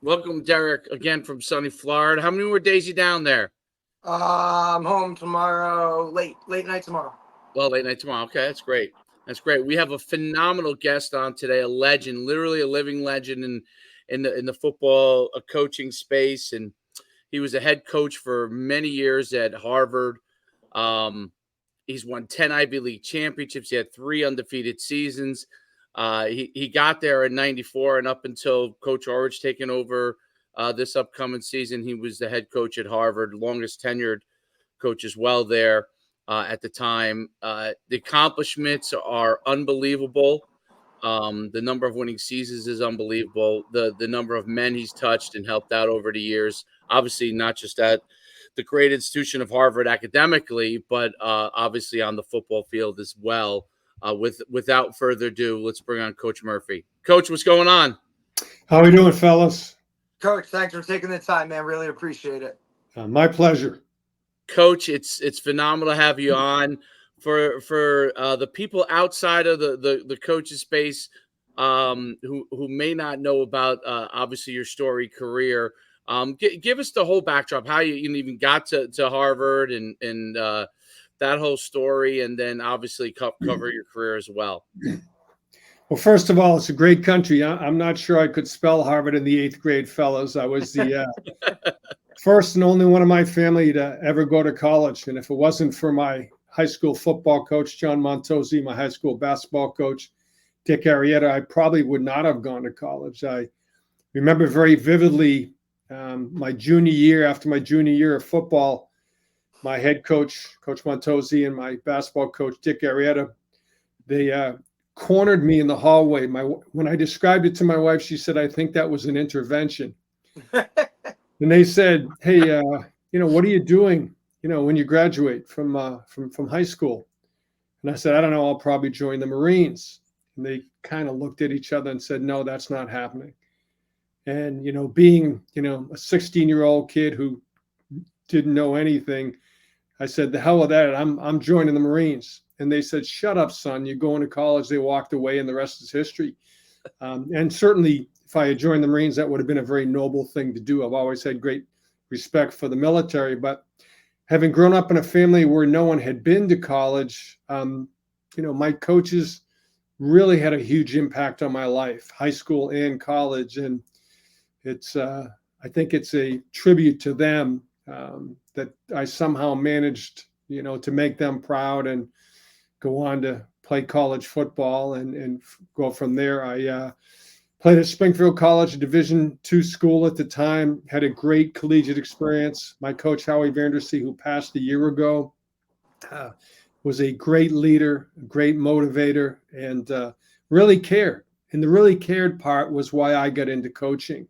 Welcome, Derek, again from sunny Florida. How many more days you down there? I'm home tomorrow, late night tomorrow. Well, late night tomorrow. Okay, that's great. That's great. We have a phenomenal guest on today, a legend, literally a living legend in the football coaching space, and he was a head coach for many years at Harvard. Um, he's won 10 Ivy League championships. He had 3 undefeated seasons. He got there in '94, and up until Coach Orridge taking over this upcoming season, he was the head coach at Harvard, longest tenured coach as well there at the time. The accomplishments are unbelievable. The number of winning seasons is unbelievable. The number of men he's touched and helped out over the years, obviously not just at the great institution of Harvard academically, but obviously on the football field as well. Without further ado, let's bring on Coach Murphy. Coach, what's going on? How are we doing, fellas? Coach, thanks for taking the time, man. Really appreciate it. My pleasure. Coach, it's phenomenal to have you on. For the people outside of the coach's space who may not know about obviously your story career, give us the whole backdrop, how you even got to Harvard and that whole story, and then obviously cover your career as well. Well, first of all, it's a great country. I'm not sure I could spell Harvard in the 8th grade, fellas. I was the first and only one of my family to ever go to college. And if it wasn't for my high school football coach, John Montozzi, my high school basketball coach, Dick Arrieta, I probably would not have gone to college. I remember very vividly my junior year, after my junior year of football, my head coach, Coach Montozzi, and my basketball coach, Dick Arrieta, they cornered me in the hallway. When I described it to my wife, she said, "I think that was an intervention." And they said, "Hey, what are you doing, when you graduate from high school?" And I said, "I don't know. I'll probably join the Marines." And they kind of looked at each other and said, "No, that's not happening." And, being, a 16-year-old kid who didn't know anything, I said, "The hell with that. I'm joining the Marines." And they said, "Shut up, son. You're going to college." They walked away, and the rest is history. And certainly, if I had joined the Marines, that would have been a very noble thing to do. I've always had great respect for the military. But having grown up in a family where no one had been to college, my coaches really had a huge impact on my life, high school and college. And it's, I think it's a tribute to them that I somehow managed, to make them proud and go on to play college football and go from there. I played at Springfield College, a Division II school at the time, had a great collegiate experience. My coach, Howie Vandersea, who passed a year ago, was a great leader, a great motivator, and really cared. And the really cared part was why I got into coaching.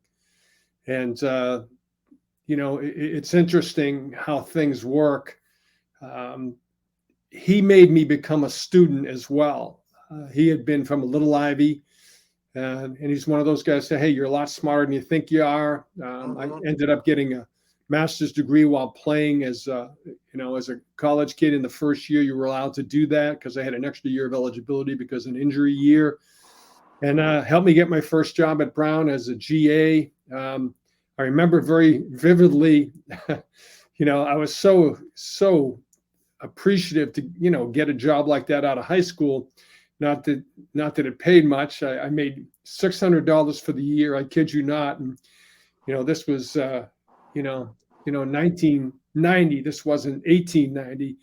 And, it's interesting how things work. He made me become a student as well. He had been from a little Ivy, and he's one of those guys that say, "Hey, you're a lot smarter than you think you are." I ended up getting a master's degree while playing as a college kid. In the first year, you were allowed to do that because I had an extra year of eligibility because of an injury year, and helped me get my first job at Brown as a GA. I remember very vividly, I was so appreciative to, get a job like that out of high school. Not that it paid much. I made $600 for the year. I kid you not. And, this was, 1990. This wasn't 1890.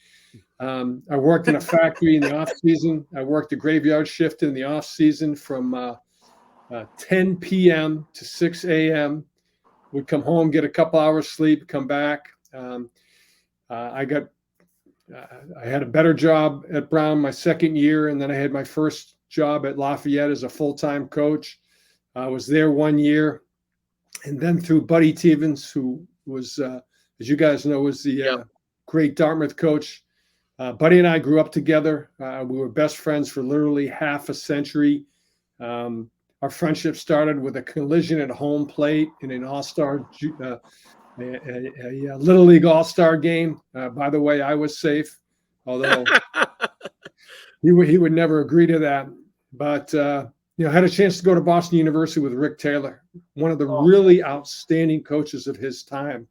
I worked in a factory in the off season. I worked a graveyard shift in the off season from 10 p.m. to 6 a.m. Would come home, get a couple hours sleep, come back. I had a better job at Brown my second year, and then I had my first job at Lafayette as a full-time coach. I was there 1 year, and then through Buddy Stevens, who was, as you guys know, was the great Dartmouth coach. Buddy and I grew up together. We were best friends for literally half a century. Our friendship started with a collision at home plate in an all-star, a Little League all-star game. By the way, I was safe, although he would never agree to that. But I had a chance to go to Boston University with Rick Taylor, one of the Oh. really outstanding coaches of his time.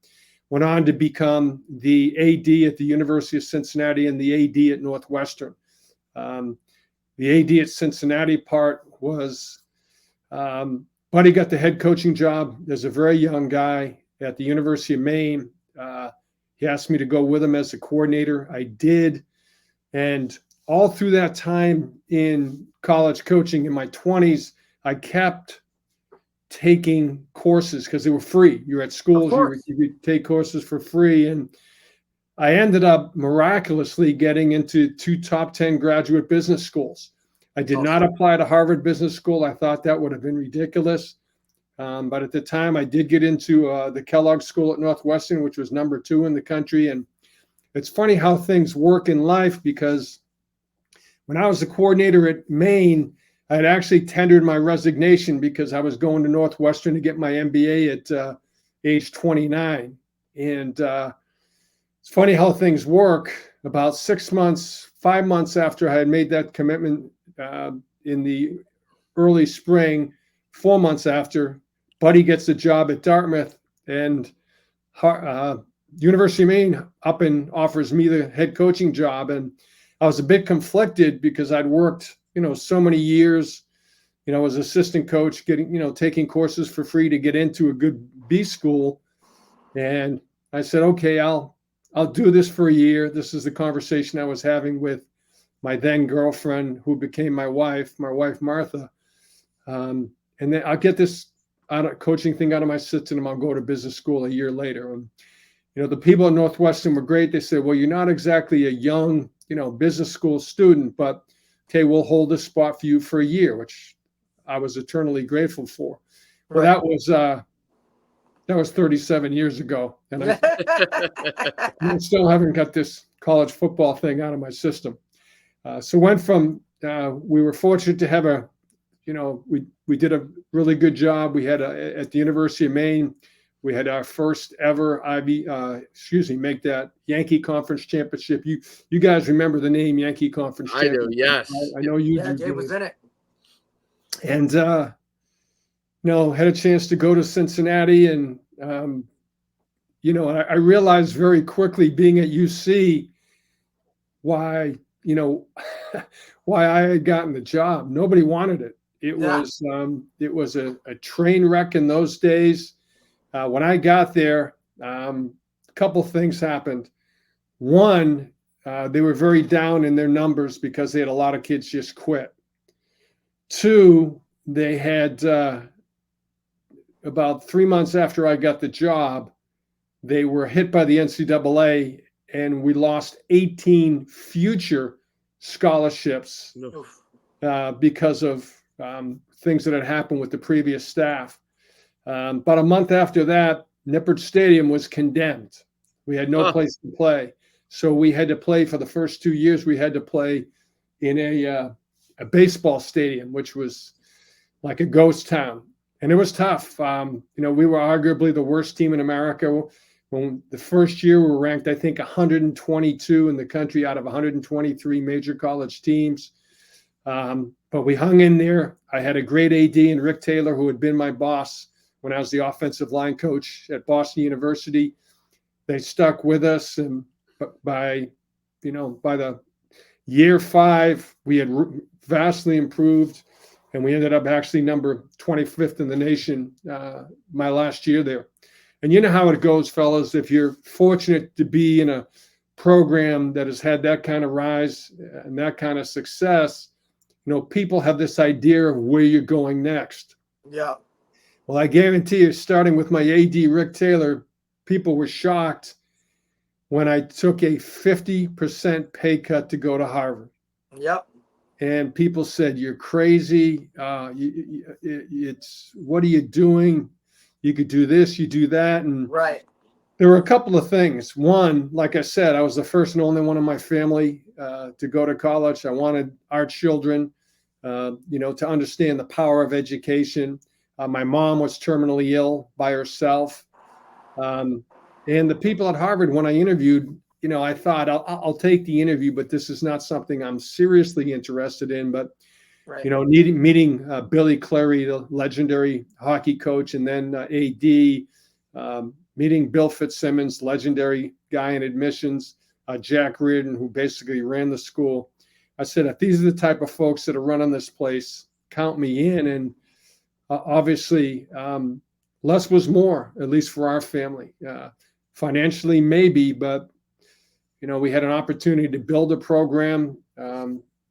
Went on to become the AD at the University of Cincinnati and the AD at Northwestern. The AD at Cincinnati part was Buddy got the head coaching job. There's a very young guy at the University of Maine. He asked me to go with him as a coordinator. I did. And all through that time in college coaching in my 20s, I kept taking courses because they were free. You're at schools, you could take courses for free. And I ended up miraculously getting into 2 top 10 graduate business schools. I did not apply to Harvard Business School. I thought that would have been ridiculous. But at the time, I did get into the Kellogg School at Northwestern, which was number 2 in the country. And it's funny how things work in life, because when I was the coordinator at Maine, I had actually tendered my resignation because I was going to Northwestern to get my MBA at age 29. And it's funny how things work. About 5 months after I had made that commitment in the early spring, 4 months after, Buddy gets a job at Dartmouth, and University of Maine up and offers me the head coaching job. And I was a bit conflicted because I'd worked, so many years, as assistant coach, getting, taking courses for free to get into a good B school. And I said, okay, I'll do this for a year. This is the conversation I was having with my then girlfriend, who became my wife Martha. And then I'll get this coaching thing out of my system, and I'll go to business school a year later. And the people at Northwestern were great. They said, well, you're not exactly a young, business school student, but okay, we'll hold this spot for you for a year, which I was eternally grateful for. Well, that was 37 years ago, and I still haven't got this college football thing out of my system. So went from, we were fortunate to have we did a really good job. We had at the University of Maine, we had our first ever make that Yankee Conference championship. You guys remember the name Yankee Conference championship? I do, yes. I know you do. Yeah, Jay was in it. And had a chance to go to Cincinnati, and I realized very quickly, being at UC, why why I had gotten the job. Nobody wanted it. It was a train wreck in those days. When I got there, a couple things happened. One, they were very down in their numbers because they had a lot of kids just quit. 2, they had about 3 months after I got the job, they were hit by the NCAA, and we lost 18 future scholarships because of things that had happened with the previous staff. About a month after that, Nippert Stadium was condemned. We had no place to play. So we had to play for the first 2 years. We had to play in a baseball stadium, which was like a ghost town. And it was tough. We were arguably the worst team in America. When the first year, we were ranked, I think, 122 in the country out of 123 major college teams. But we hung in there. I had a great AD in Rick Taylor, who had been my boss when I was the offensive line coach at Boston University. They stuck with us, and by the year 5, we had vastly improved, and we ended up actually number 25th in the nation my last year there. And you know how it goes, fellas. If you're fortunate to be in a program that has had that kind of rise and that kind of success, people have this idea of where you're going next. Yeah. Well, I guarantee you, starting with my AD, Rick Taylor, people were shocked when I took a 50% pay cut to go to Harvard. Yep. And people said, you're crazy. It's what are you doing? You could do this, you do that. And right. There were a couple of things. One, like I said, I was the first and only one in my family to go to college. I wanted our children, to understand the power of education. My mom was terminally ill by herself. And the people at Harvard, when I interviewed, I thought I'll take the interview, but this is not something I'm seriously interested in. But Right. Meeting Billy Clary, the legendary hockey coach, and then AD, meeting Bill Fitzsimmons, legendary guy in admissions, Jack Reardon, who basically ran the school. I said, if these are the type of folks that are running this place, count me in. And obviously, less was more, at least for our family. Financially, maybe, but we had an opportunity to build a program.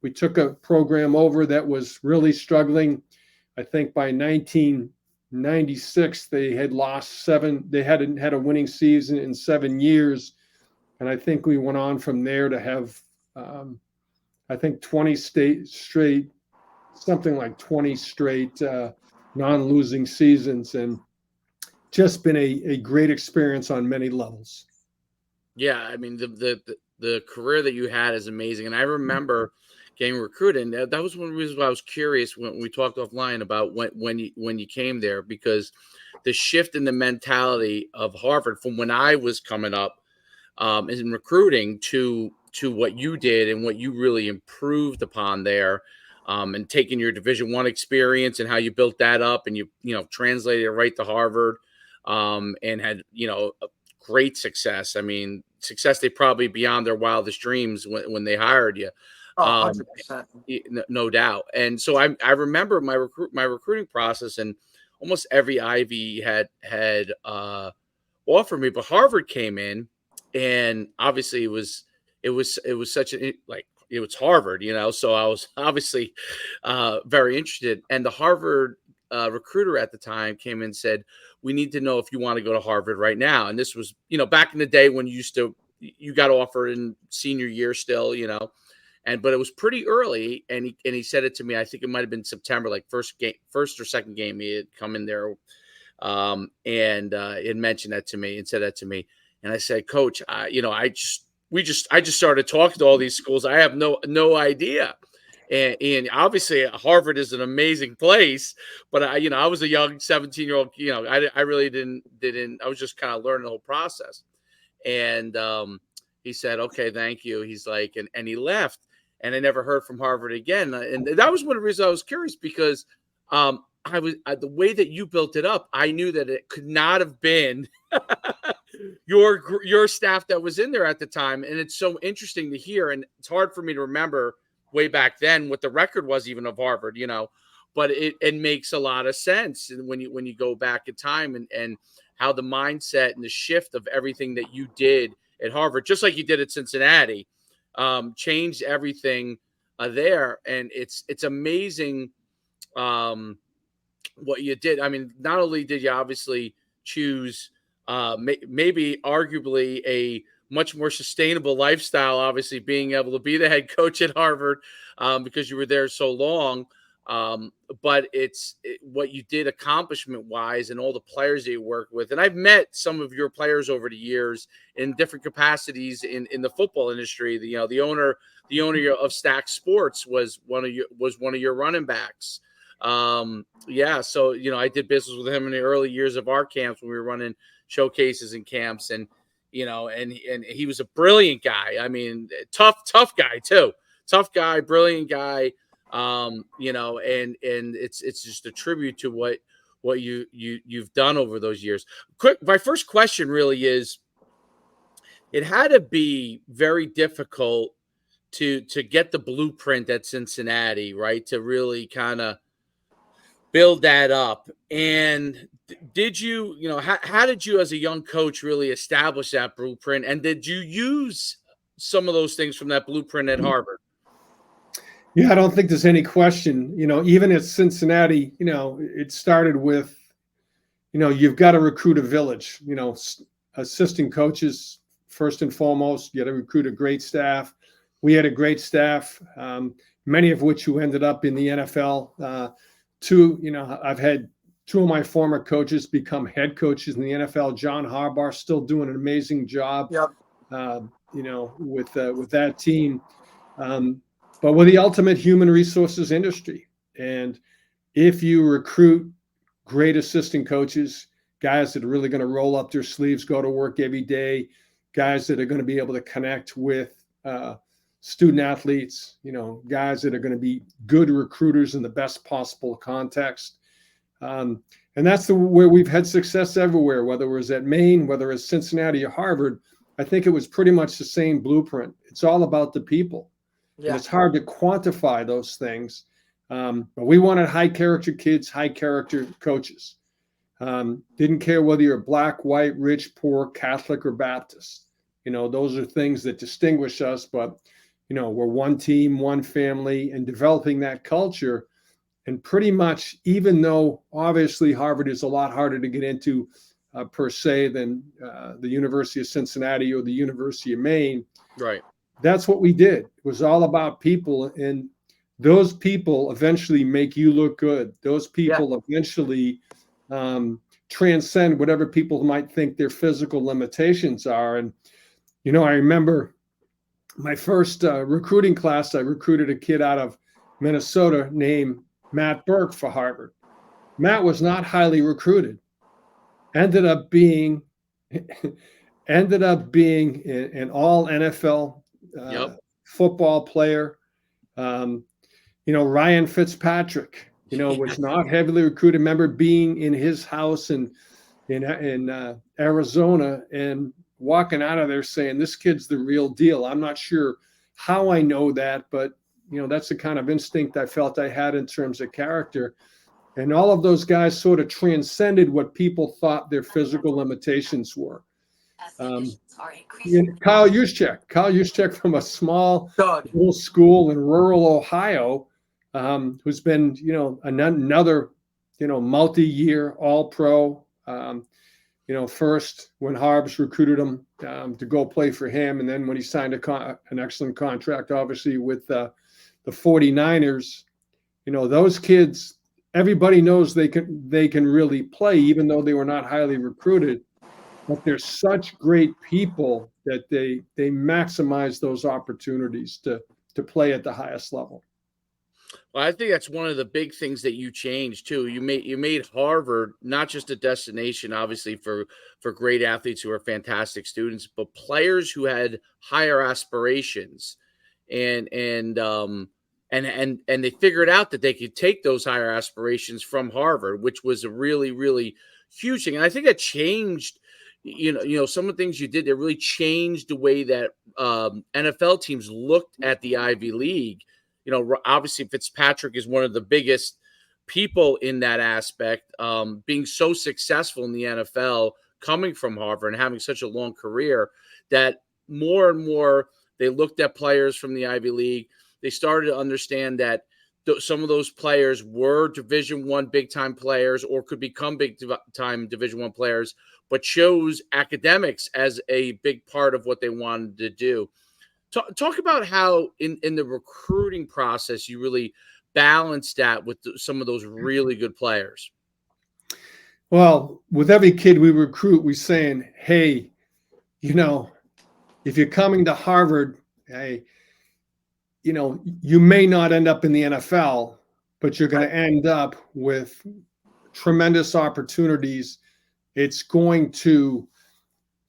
We took a program over that was really struggling. I think by 1996, they had lost 7. They hadn't had a winning season in 7 years. And I think we went on from there to have, 20 straight, something like 20 straight non-losing seasons, and just been a great experience on many levels. Yeah, I mean the career that you had is amazing, and I remember getting recruited. And that was one of the reasons why I was curious when we talked offline about when you came there, because the shift in the mentality of Harvard from when I was coming up in recruiting to what you did and what you really improved upon there, and taking your Division I experience and how you built that up, and you translated it right to Harvard, and had great success. I mean, success they probably beyond their wildest dreams when they hired you. 100%. No doubt. And so I remember my recruiting process, and almost every Ivy had offered me, but Harvard came in, and obviously it was such a, like, it was Harvard, so I was obviously very interested. And the Harvard recruiter at the time came in and said, we need to know if you want to go to Harvard right now. And this was, back in the day when you got offered in senior year still, but it was pretty early. And he said it to me, I think it might've been September, like first or second game he had come in there. And it mentioned that to me and said that to me. And I said, Coach, I just started talking to all these schools. I have no idea. And obviously Harvard is an amazing place, but I was a young 17-year-old, I really didn't, I was just kind of learning the whole process. And he said, okay, thank you. He's like, and he left, and I never heard from Harvard again. And that was one of the reasons I was curious, because the way that you built it up, I knew that it could not have been your staff that was in there at the time. And it's so interesting to hear. And it's hard for me to remember way back then what the record was even of Harvard, but it makes a lot of sense. And when you go back in time and how the mindset and the shift of everything that you did at Harvard, just like you did at Cincinnati, changed everything there. And it's amazing what you did. I mean, not only did you obviously choose maybe arguably a much more sustainable lifestyle, obviously being able to be the head coach at Harvard, because you were there so long. But it's what you did accomplishment wise, and all the players that you worked with. And I've met some of your players over the years in different capacities in the football industry. The owner of Stack Sports was one of your running backs. So I did business with him in the early years of our camps when we were running showcases and camps, and and he was a brilliant guy. I mean, tough guy too. Tough guy, brilliant guy. And it's just a tribute to what you've done over those years. Quick, my first question really is, it had to be very difficult to get the blueprint at Cincinnati, right? To really kind of build that up. And did you, how did you as a young coach really establish that blueprint? And did you use some of those things from that blueprint at Harvard? Yeah, I don't think there's any question. Even at Cincinnati, it started with, you've got to recruit a village. Assistant coaches, first and foremost, you got to recruit a great staff. We had a great staff, many of which who ended up in the NFL. I've had 2 of my former coaches become head coaches in the NFL. John Harbaugh still doing an amazing job, Yep. with that team. But we're the ultimate human resources industry. And if you recruit great assistant coaches, guys that are really going to roll up their sleeves, go to work every day, guys that are going to be able to connect with student athletes, guys that are going to be good recruiters in the best possible context. And that's where we've had success everywhere, whether it was at Maine, whether it's Cincinnati or Harvard. I think it was pretty much the same blueprint. It's all about the people. Yeah. And it's hard to quantify those things. But we wanted high character kids, high character coaches. Didn't care whether you're black, white, rich, poor, Catholic, or Baptist. Those are things that distinguish us. But, we're one team, one family, and developing that culture. And pretty much, even though obviously Harvard is a lot harder to get into per se than the University of Cincinnati or the University of Maine. Right. That's what we did. It was all about people. And those people eventually make you look good. Those people eventually transcend whatever people might think their physical limitations are. And, I remember my first recruiting class, I recruited a kid out of Minnesota named Matt Burke for Harvard. Matt was not highly recruited. Ended up being an all NFL football player. Ryan Fitzpatrick, was not heavily recruited. Remember being in his house in Arizona and walking out of there saying, this kid's the real deal. I'm not sure how I know that, but that's the kind of instinct I felt I had in terms of character. And all of those guys sort of transcended what people thought their physical limitations were. Kyle Juszczyk from a small little school in rural Ohio, who's been, another, multi-year all-pro, first when Harbs recruited him to go play for him. And then when he signed an excellent contract, obviously with the 49ers, those kids, everybody knows they can really play, even though they were not highly recruited. But they're such great people that they maximize those opportunities to play at the highest level. Well, I think that's one of the big things that you changed too. You made Harvard not just a destination, obviously for great athletes who are fantastic students, but players who had higher aspirations, and they figured out that they could take those higher aspirations from Harvard, which was a really, really huge thing. And I think that changed. Some of the things you did that really changed the way that NFL teams looked at the Ivy League. Obviously Fitzpatrick is one of the biggest people in that aspect, being so successful in the NFL, coming from Harvard and having such a long career, that more and more they looked at players from the Ivy League. They started to understand that some of those players were Division I big-time players or could become big-time Division I players, but chose academics as a big part of what they wanted to do. Talk about how in the recruiting process you really balanced that with some of those really good players. Well, with every kid we recruit, we're saying, hey, if you're coming to Harvard, hey, you may not end up in the NFL, but you're going to end up with tremendous opportunities. It's going to,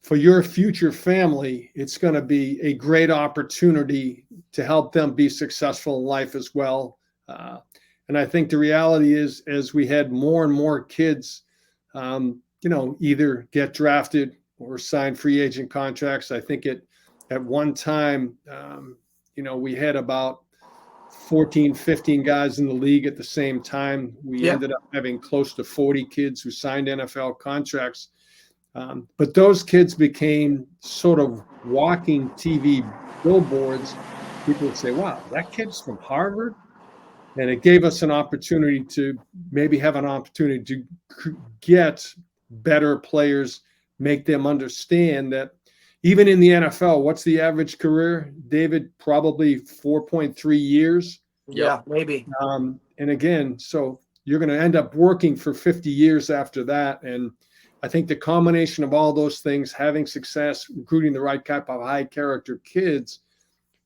for your future family, it's going to be a great opportunity to help them be successful in life as well. And I think the reality is, as we had more and more kids, either get drafted or sign free agent contracts. I think at one time, we had about 14, 15 guys in the league at the same time. We ended up having close to 40 kids who signed NFL contracts. But those kids became sort of walking TV billboards. People would say, wow, that kid's from Harvard? And it gave us an opportunity to maybe have an opportunity to get better players, make them understand that even in the NFL, what's the average career, David? Probably 4.3 years. Yeah, maybe. And again, so you're going to end up working for 50 years after that. And I think the combination of all those things, having success, recruiting the right type of high character kids,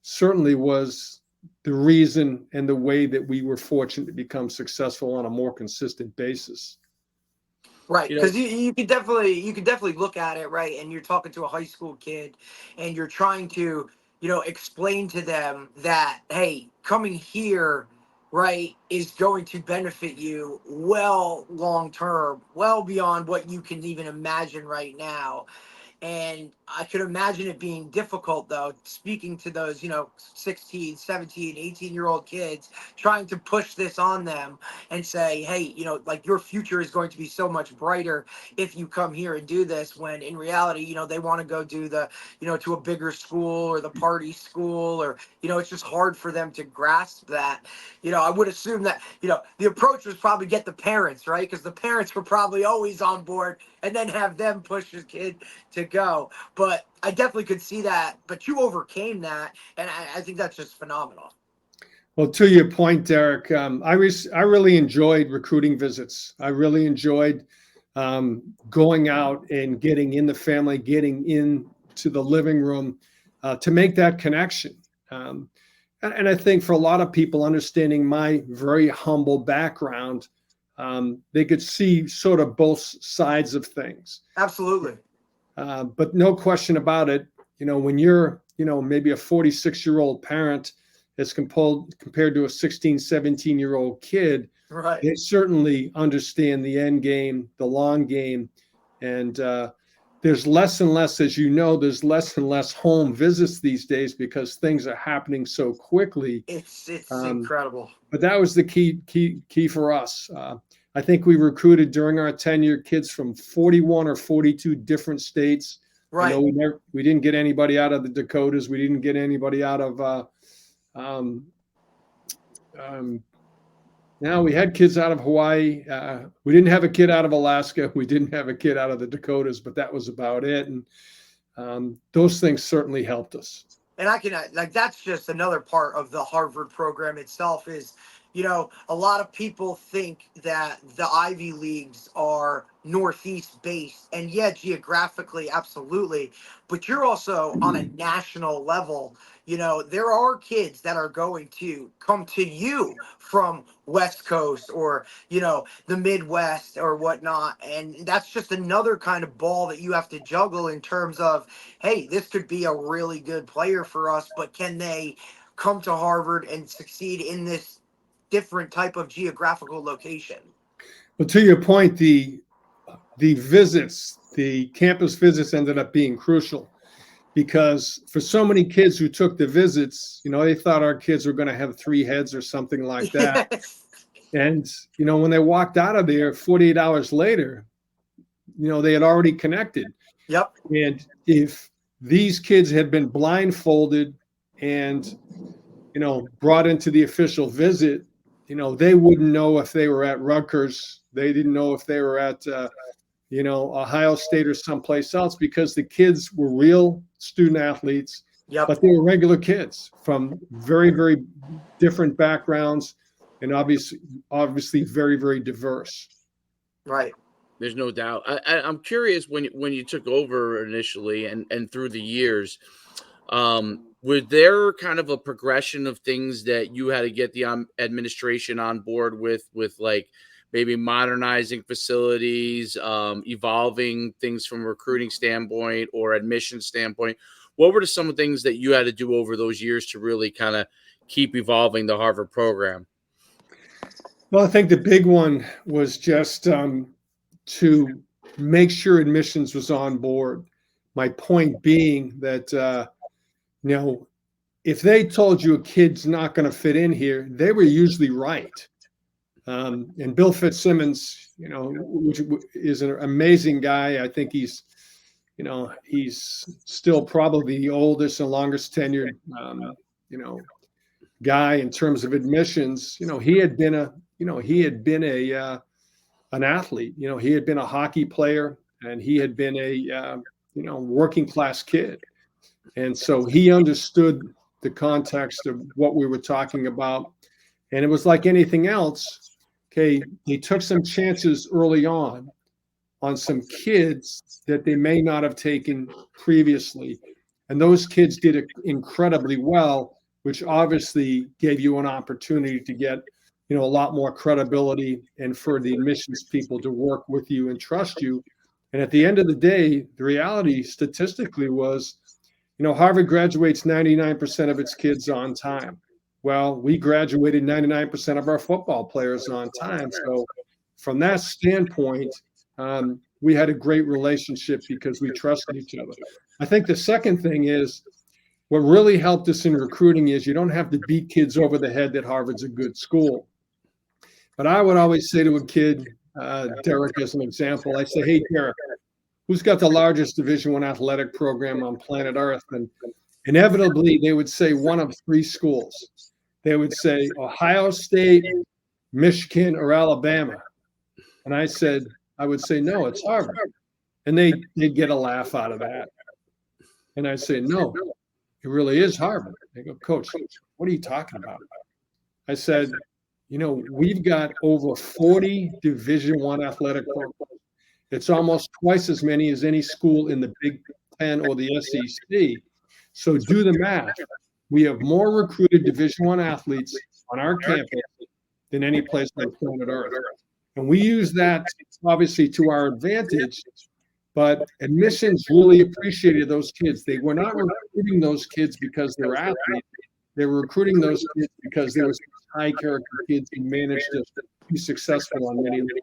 certainly was the reason and the way that we were fortunate to become successful on a more consistent basis. Right, because you could definitely look at it, right, and you're talking to a high school kid, and you're trying to explain to them that, hey, coming here, right, is going to benefit you well long term, well beyond what you can even imagine right now. And I could imagine it being difficult, though, speaking to those, 16, 17, 18-year-old kids, trying to push this on them and say, hey, like your future is going to be so much brighter if you come here and do this, when in reality, they want to go do the, to a bigger school or the party school, or, it's just hard for them to grasp that. I would assume that, the approach was probably get the parents, right? Because the parents were probably always on board, and then have them push his kid to go. But I definitely could see that. But you overcame that, and I think that's just phenomenal. Well, to your point, Derek, I really enjoyed recruiting visits. I really enjoyed going out and getting in the family, getting into the living room to make that connection. And I think for a lot of people, understanding my very humble background, they could see sort of both sides of things. Absolutely. But no question about it, when you're, maybe a 46-year-old parent as compared to a 16, 17-year-old kid, right, they certainly understand the end game, the long game. And there's less and less, as there's less and less home visits these days because things are happening so quickly. It's incredible. But that was the key for us. I think we recruited during our tenure kids from 41 or 42 different states. Right. We didn't get anybody out of the Dakotas. We didn't get anybody out of. Now we had kids out of Hawaii. We didn't have a kid out of Alaska. We didn't have a kid out of the Dakotas, but that was about it. And those things certainly helped us. And I can, that's just another part of the Harvard program itself is, a lot of people think that the Ivy Leagues are Northeast based, and yeah, geographically, absolutely. But you're also on a national level. There are kids that are going to come to you from West Coast or, the Midwest or whatnot. And that's just another kind of ball that you have to juggle in terms of, hey, this could be a really good player for us, but can they come to Harvard and succeed in this different type of geographical location? Well, to your point, the visits, the campus visits ended up being crucial because for so many kids who took the visits, they thought our kids were going to have 3 heads or something like that. Yes. And, when they walked out of there 48 hours later, they had already connected. Yep. And if these kids had been blindfolded and, brought into the official visit, they wouldn't know if they were at Rutgers. They didn't know if they were at, Ohio State or someplace else because the kids were real student athletes, yep. But they were regular kids from very, very different backgrounds and obviously very, very diverse. Right. There's no doubt. I'm curious when you took over initially and through the years, was there kind of a progression of things that you had to get the administration on board with like maybe modernizing facilities, evolving things from a recruiting standpoint or admission standpoint? What were some of the things that you had to do over those years to really kind of keep evolving the Harvard program? Well, I think the big one was just to make sure admissions was on board. My point being that, if they told you a kid's not going to fit in here, they were usually right. And Bill Fitzsimmons, which is an amazing guy. I think he's still probably the oldest and longest tenured, guy in terms of admissions. He had been an athlete. He had been a hockey player, and he had been a working class kid, and so he understood the context of what we were talking about. And it was like anything else. Okay, they took some chances early on some kids that they may not have taken previously, and those kids did it incredibly well, which obviously gave you an opportunity to get a lot more credibility and for the admissions people to work with you and trust you. And at the end of the day, the reality statistically was, Harvard graduates 99% of its kids on time. Well, we graduated 99% of our football players on time. So from that standpoint, we had a great relationship because we trusted each other. I think the second thing is what really helped us in recruiting is you don't have to beat kids over the head that Harvard's a good school. But I would always say to a kid, Derek, as an example, I say, hey, Derek, who's got the largest Division I athletic program on planet Earth? And inevitably, they would say one of three schools. They would say Ohio State, Michigan, or Alabama. And I would say, no, it's Harvard. And they'd get a laugh out of that. And I'd say, no, it really is Harvard. They go, Coach, what are you talking about? I said, we've got over 40 Division I athletic programs. It's almost twice as many as any school in the Big Ten or the SEC. So do the math. We have more recruited Division I athletes on our campus than any place on planet Earth. And we use that obviously to our advantage, but admissions really appreciated those kids. They were not recruiting those kids because they're athletes. They were recruiting those kids because they were high character kids who managed to be successful on many levels.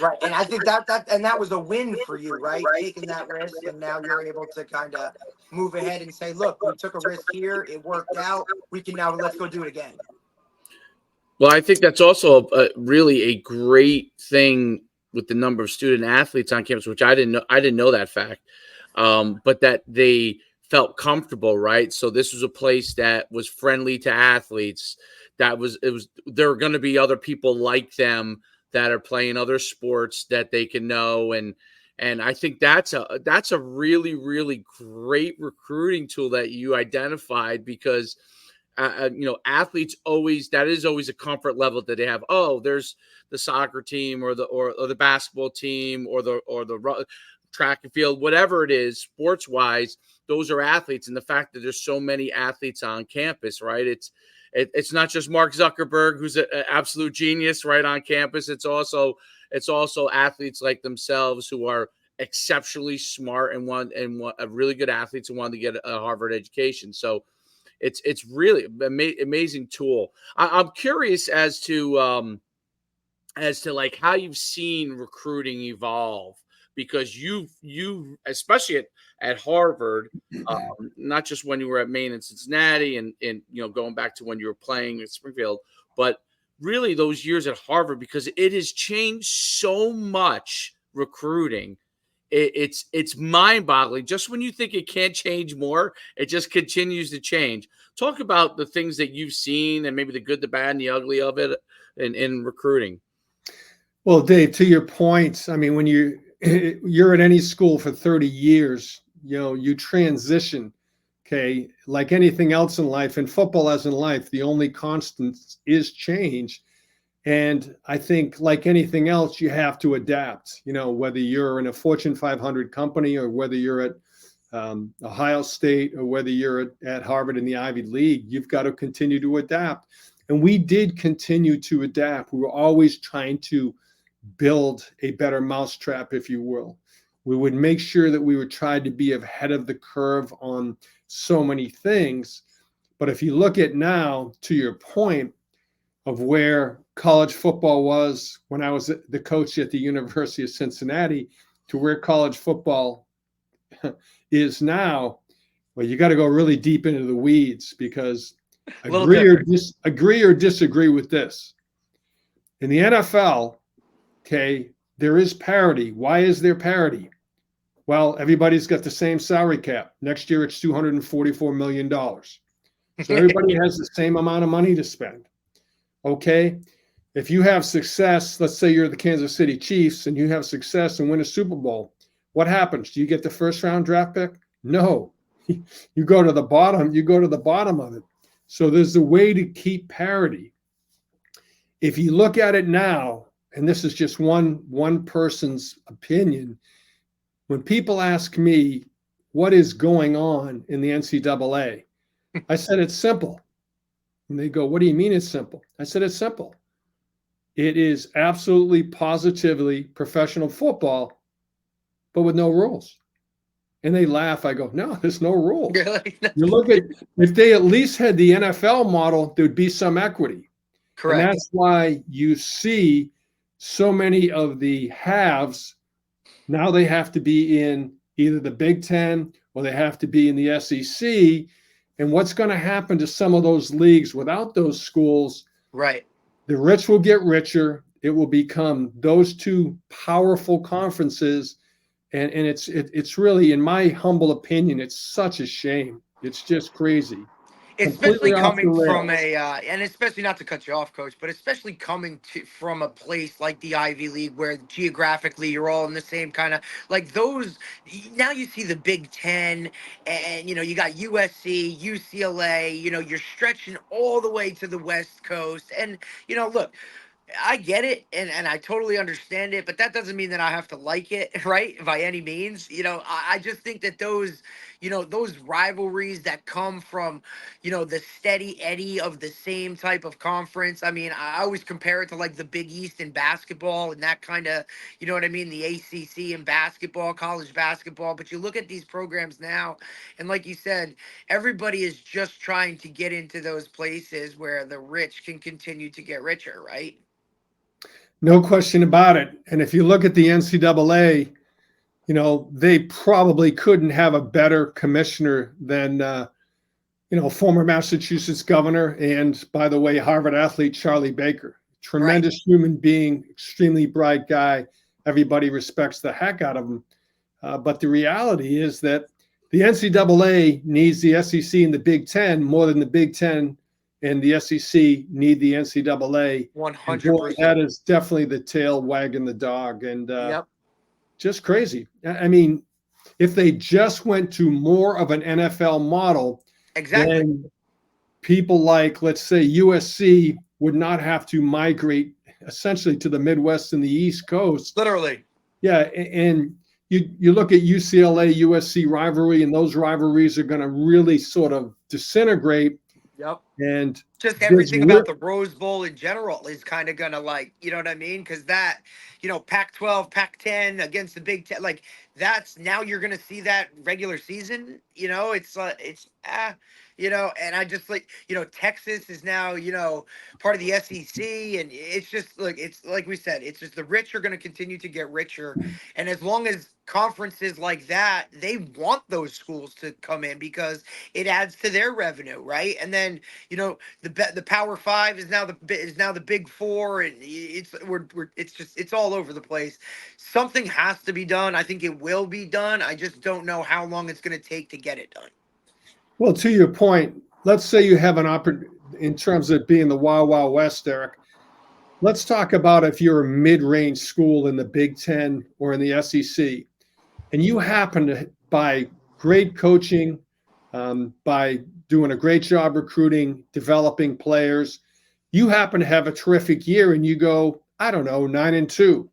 Right, and I think that was a win for you, right? Taking that risk, and now you're able to kind of move ahead and say, "Look, we took a risk here; it worked out. Let's go do it again." Well, I think that's also really a great thing with the number of student athletes on campus, which I didn't know. I didn't know that fact, but that they felt comfortable, right? So this was a place that was friendly to athletes. There were going to be other people like them that are playing other sports that they can know. And I think that's a really, really great recruiting tool that you identified because, athletes that is always a comfort level that they have. Oh, there's the soccer team or the basketball team or the track and field, whatever it is, sports wise, those are athletes. And the fact that there's so many athletes on campus, right? It's not just Mark Zuckerberg, who's an absolute genius right on campus. It's also athletes like themselves who are exceptionally smart and really good athletes and want to get a Harvard education. So it's really amazing tool. I'm curious as to like how you've seen recruiting evolve, because you especially at Harvard, not just when you were at Maine and Cincinnati and going back to when you were playing at Springfield, but really those years at Harvard, because it has changed so much recruiting. It's mind-boggling. Just when you think it can't change more, it just continues to change. Talk about the things that you've seen and maybe the good, the bad, and the ugly of it in recruiting. Well, Dave, to your point, I mean, when you're at any school for 30 years, you transition, okay? Like anything else in life, and football as in life, the only constant is change. And I think like anything else, you have to adapt, whether you're in a Fortune 500 company or whether you're at Ohio State or whether you're at Harvard in the Ivy League, you've got to continue to adapt. And we did continue to adapt. We were always trying to build a better mousetrap, if you will. We would make sure that we would try to be ahead of the curve on so many things. But if you look at now, to your point of where college football was when I was the coach at the University of Cincinnati to where college football is now, well, you got to go really deep into the weeds, because agree or disagree with this. In the NFL, okay, there is parity. Why is there parity? Well, everybody's got the same salary cap. Next year, it's $244 million. So everybody has the same amount of money to spend. Okay, if you have success, let's say you're the Kansas City Chiefs and you have success and win a Super Bowl, what happens? Do you get the first round draft pick? No, you go to the bottom. You go to the bottom of it. So there's a way to keep parity. If you look at it now, and this is just one person's opinion, when people ask me what is going on in the NCAA, I said it's simple. And they go, what do you mean it's simple? I said it's simple. It is absolutely, positively professional football, but with no rules. And they laugh. I go, no, there's no rules. Really? You look at, if they at least had the NFL model, there'd be some equity. Correct. And that's why you see so many of the halves now they have to be in either the Big Ten or they have to be in the SEC. And what's going to happen to some of those leagues without those schools? Right. The rich will get richer. It will become those two powerful conferences. And it's really, in my humble opinion, it's such a shame. It's just crazy. Especially Completely off the coming from rails. and especially, not to cut you off, Coach, but especially coming from a place like the Ivy League, where geographically you're all in the same kind of, like, those. Now you see the Big Ten, and you got USC, UCLA. You're stretching all the way to the West Coast, and look, I get it, and I totally understand it, but that doesn't mean that I have to like it, right? By any means. I just think that those rivalries that come from, the steady eddy of the same type of conference. I mean, I always compare it to like the Big East in basketball and that kind of, you know what I mean? The ACC in basketball, college basketball. But you look at these programs now, and like you said, everybody is just trying to get into those places where the rich can continue to get richer, right? No question about it. And if you look at the NCAA, they probably couldn't have a better commissioner than, former Massachusetts governor and, by the way, Harvard athlete Charlie Baker. Tremendous human being, extremely bright guy. Everybody respects the heck out of him. But the reality is that the NCAA needs the SEC and the Big Ten more than the Big Ten and the SEC need the NCAA. 100%. That is definitely the tail wagging the dog. And Yep. Just crazy. I mean, if they just went to more of an NFL model, exactly, then people like, let's say, USC would not have to migrate essentially to the Midwest and the East Coast. Literally. Yeah, and you look at UCLA, USC rivalry, and those rivalries are going to really sort of disintegrate. Yep. And just everything about the Rose Bowl in general is kind of going to, like, you know what I mean? Because that, Pac-12, Pac-10 against the Big Ten, like, that's, now you're going to see that regular season, and I just, like, Texas is now, part of the SEC, and it's just, like, it's like we said, it's just the rich are going to continue to get richer. And as long as conferences like that, they want those schools to come in because it adds to their revenue, right? And then, the Power Five is now the Big Four, and it's all over the place. Something has to be done. I think it will be done. I just don't know how long it's going to take to get it done. Well, to your point, let's say you have an opportunity in terms of being the Wild Wild West, Eric. Let's talk about if you're a mid-range school in the Big Ten or in the SEC, and you happen to, by great coaching, by doing a great job recruiting, developing players, you happen to have a terrific year and you go, I don't know, 9-2.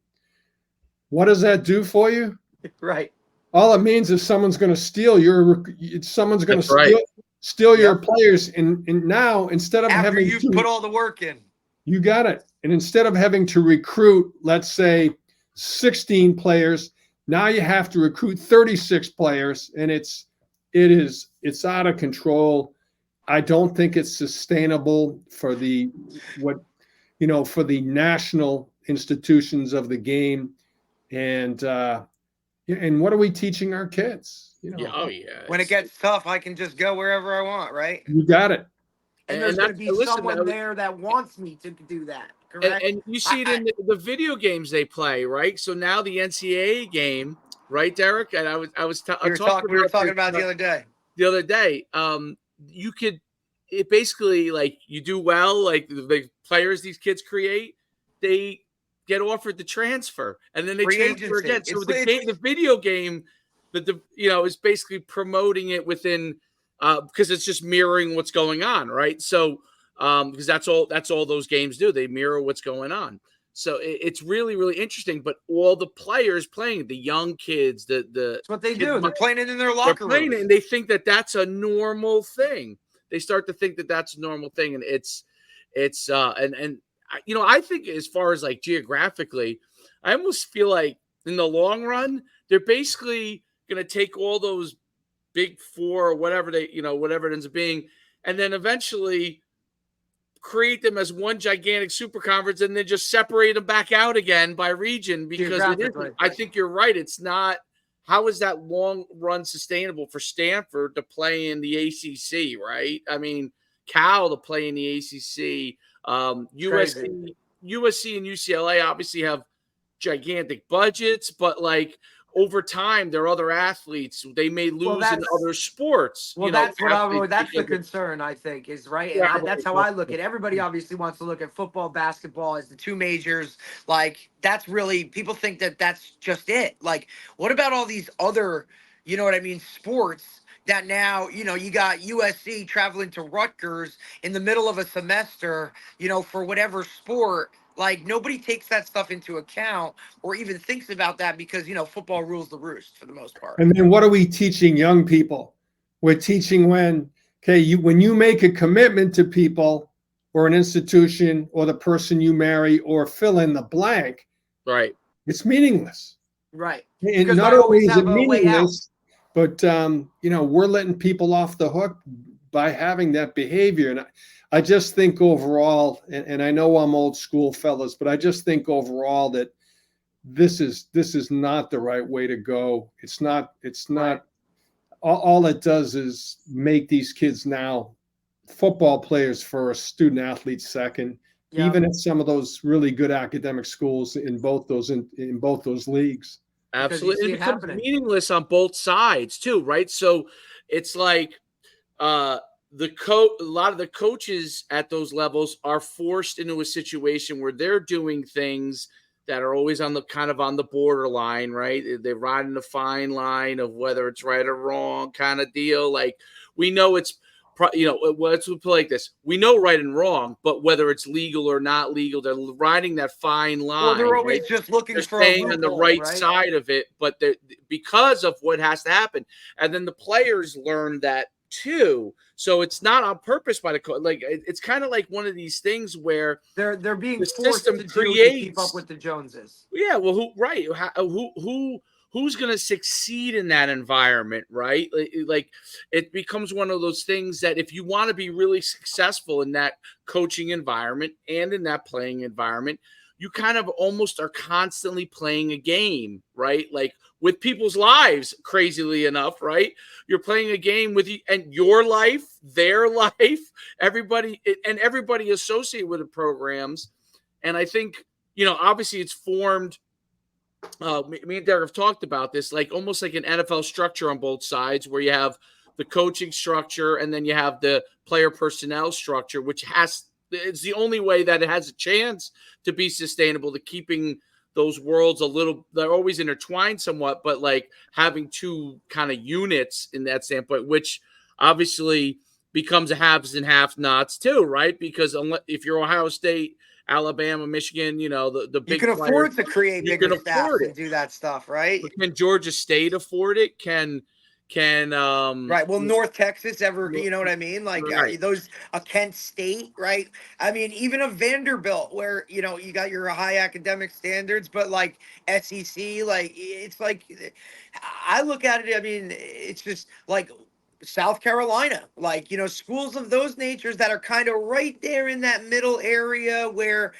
What does that do for you? Right. All it means is someone's going to steal your players, and now instead of after having you've to put all the work in, you got it. And instead of having to recruit, let's say 16 players, now you have to recruit 36 players, and it's out of control. I don't think it's sustainable for the national institutions of the game. And what are we teaching our kids? When it gets tough, I can just go wherever I want, right? You got it. And there's going to be someone there that wants me to do that. Correct? And you see it in the video games they play, right? So now the NCAA game, right, Derek? And we were talking about the other day. The other day, you could, it basically, like, you do well, like the players these kids create, they get offered the transfer, and then they transfer again. So the video game, is basically promoting it within, because it's just mirroring what's going on, right? So because that's all those games do, they mirror what's going on. So it's really, really interesting. But all the players playing, the young kids, that's what they do. They're playing it in their locker room, and they think that that's a normal thing. They start to think that that's a normal thing, and I think as far as like geographically, I almost feel like in the long run, they're basically going to take all those big four or whatever whatever it ends up being, and then eventually create them as one gigantic super conference and then just separate them back out again by region, because it isn't. I think you're right. It's not. How is that long run sustainable for Stanford to play in the ACC, right? I mean, Cal to play in the ACC, USC and UCLA obviously have gigantic budgets, but like over time, their other athletes, they may lose in other sports. Well, that's the concern, I think, is right. And that's how I look at it. Everybody obviously wants to look at football, basketball as the two majors. Like, that's really, people think that that's just it. Like, what about all these other, you know what I mean, sports that now, you got USC traveling to Rutgers in the middle of a semester, for whatever sport. Like, nobody takes that stuff into account or even thinks about that because, football rules the roost for the most part. And then what are we teaching young people? We're teaching when you make a commitment to people or an institution or the person you marry or fill in the blank, right? It's meaningless. Right. And not only is it meaningless, but, we're letting people off the hook by having that behavior. And I just think overall, and I know I'm old school, fellas, but I just think overall that this is not the right way to go. It's not. Right. All it does is make these kids now football players first, student athletes second, even at some of those really good academic schools in both those leagues. Absolutely, it becomes meaningless on both sides too, right? So it's like a lot of the coaches at those levels are forced into a situation where they're doing things that are always on the borderline, right? They're riding the fine line of whether it's right or wrong kind of deal. Like, we know let's put it like this. We know right and wrong, but whether it's legal or not legal, they're riding that fine line. Well, they're always just looking for staying on the right side of it, but because of what has to happen. And then the players learn that too. So it's not on purpose by the coach. Like, it's kind of like one of these things where they're being forced to keep up with the Joneses. Yeah, well, who's going to succeed in that environment, right? Like, it becomes one of those things that if you want to be really successful in that coaching environment and in that playing environment, you kind of almost are constantly playing a game, right? Like, with people's lives, crazily enough, right? You're playing a game with you and your life, their life, everybody associated with the programs. And I think, obviously it's formed. Me and Derek have talked about this, like almost like an NFL structure on both sides, where you have the coaching structure and then you have the player personnel structure, which it's the only way that it has a chance to be sustainable, to keeping those worlds they're always intertwined somewhat, but like having two kind of units in that standpoint, which obviously becomes a haves and have-nots too, right? Because if you're Ohio State, Alabama, Michigan, the big, you can afford to create bigger staff and do that stuff, right? But can Georgia State afford it? Can right? Well, North Texas you know what I mean? Like, right. A Kent State, right? I mean, even a Vanderbilt, where you got your high academic standards, but like SEC, like it's like I look at it. I mean, it's just like South Carolina, like, schools of those natures that are kind of right there in that middle area where,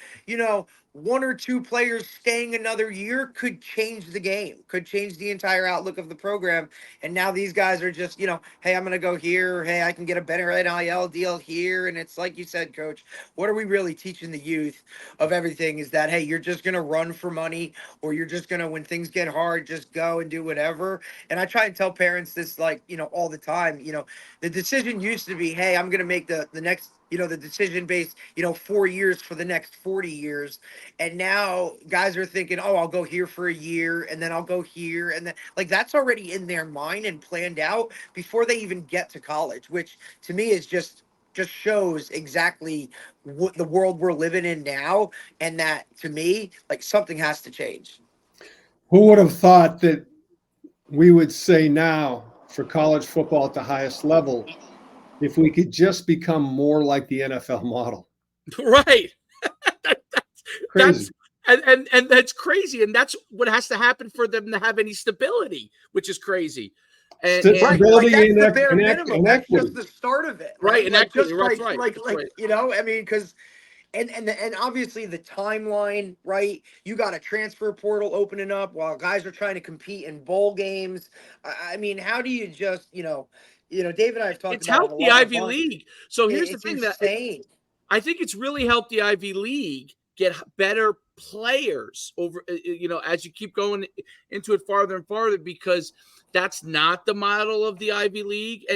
one or two players staying another year could change the game, could change the entire outlook of the program. And now these guys are just, hey, I'm going to go here. Hey, I can get a better NIL deal here. And it's like you said, Coach, what are we really teaching the youth of everything is that, hey, you're just going to run for money, or you're just going to, when things get hard, just go and do whatever. And I try and tell parents this, like, all the time, the decision used to be, hey, I'm going to make the next, the decision based, 4 years for the next 40 years. And now guys are thinking, oh, I'll go here for a year and then I'll go here. And then, like, that's already in their mind and planned out before they even get to college, which to me is just shows exactly what the world we're living in now. And that, to me, like, something has to change. Who would have thought that we would say now for college football at the highest level, if we could just become more like the NFL model? Right. Crazy. And that's crazy. And that's what has to happen for them to have any stability, which is crazy. Right, like Stability that's the bare minimum. and That's equity. just the start of it, right. right? And Like equity. just That's right. That's like right. I mean, because and obviously the timeline, right? You got a transfer portal opening up while guys are trying to compete in bowl games. I mean, how do you just Dave and I have talked It's about it helped the a Ivy bunch. League. So here's the It's thing that insane. I think it's really helped the Ivy League get better players over, as you keep going into it farther and farther, because that's not the model of the Ivy League.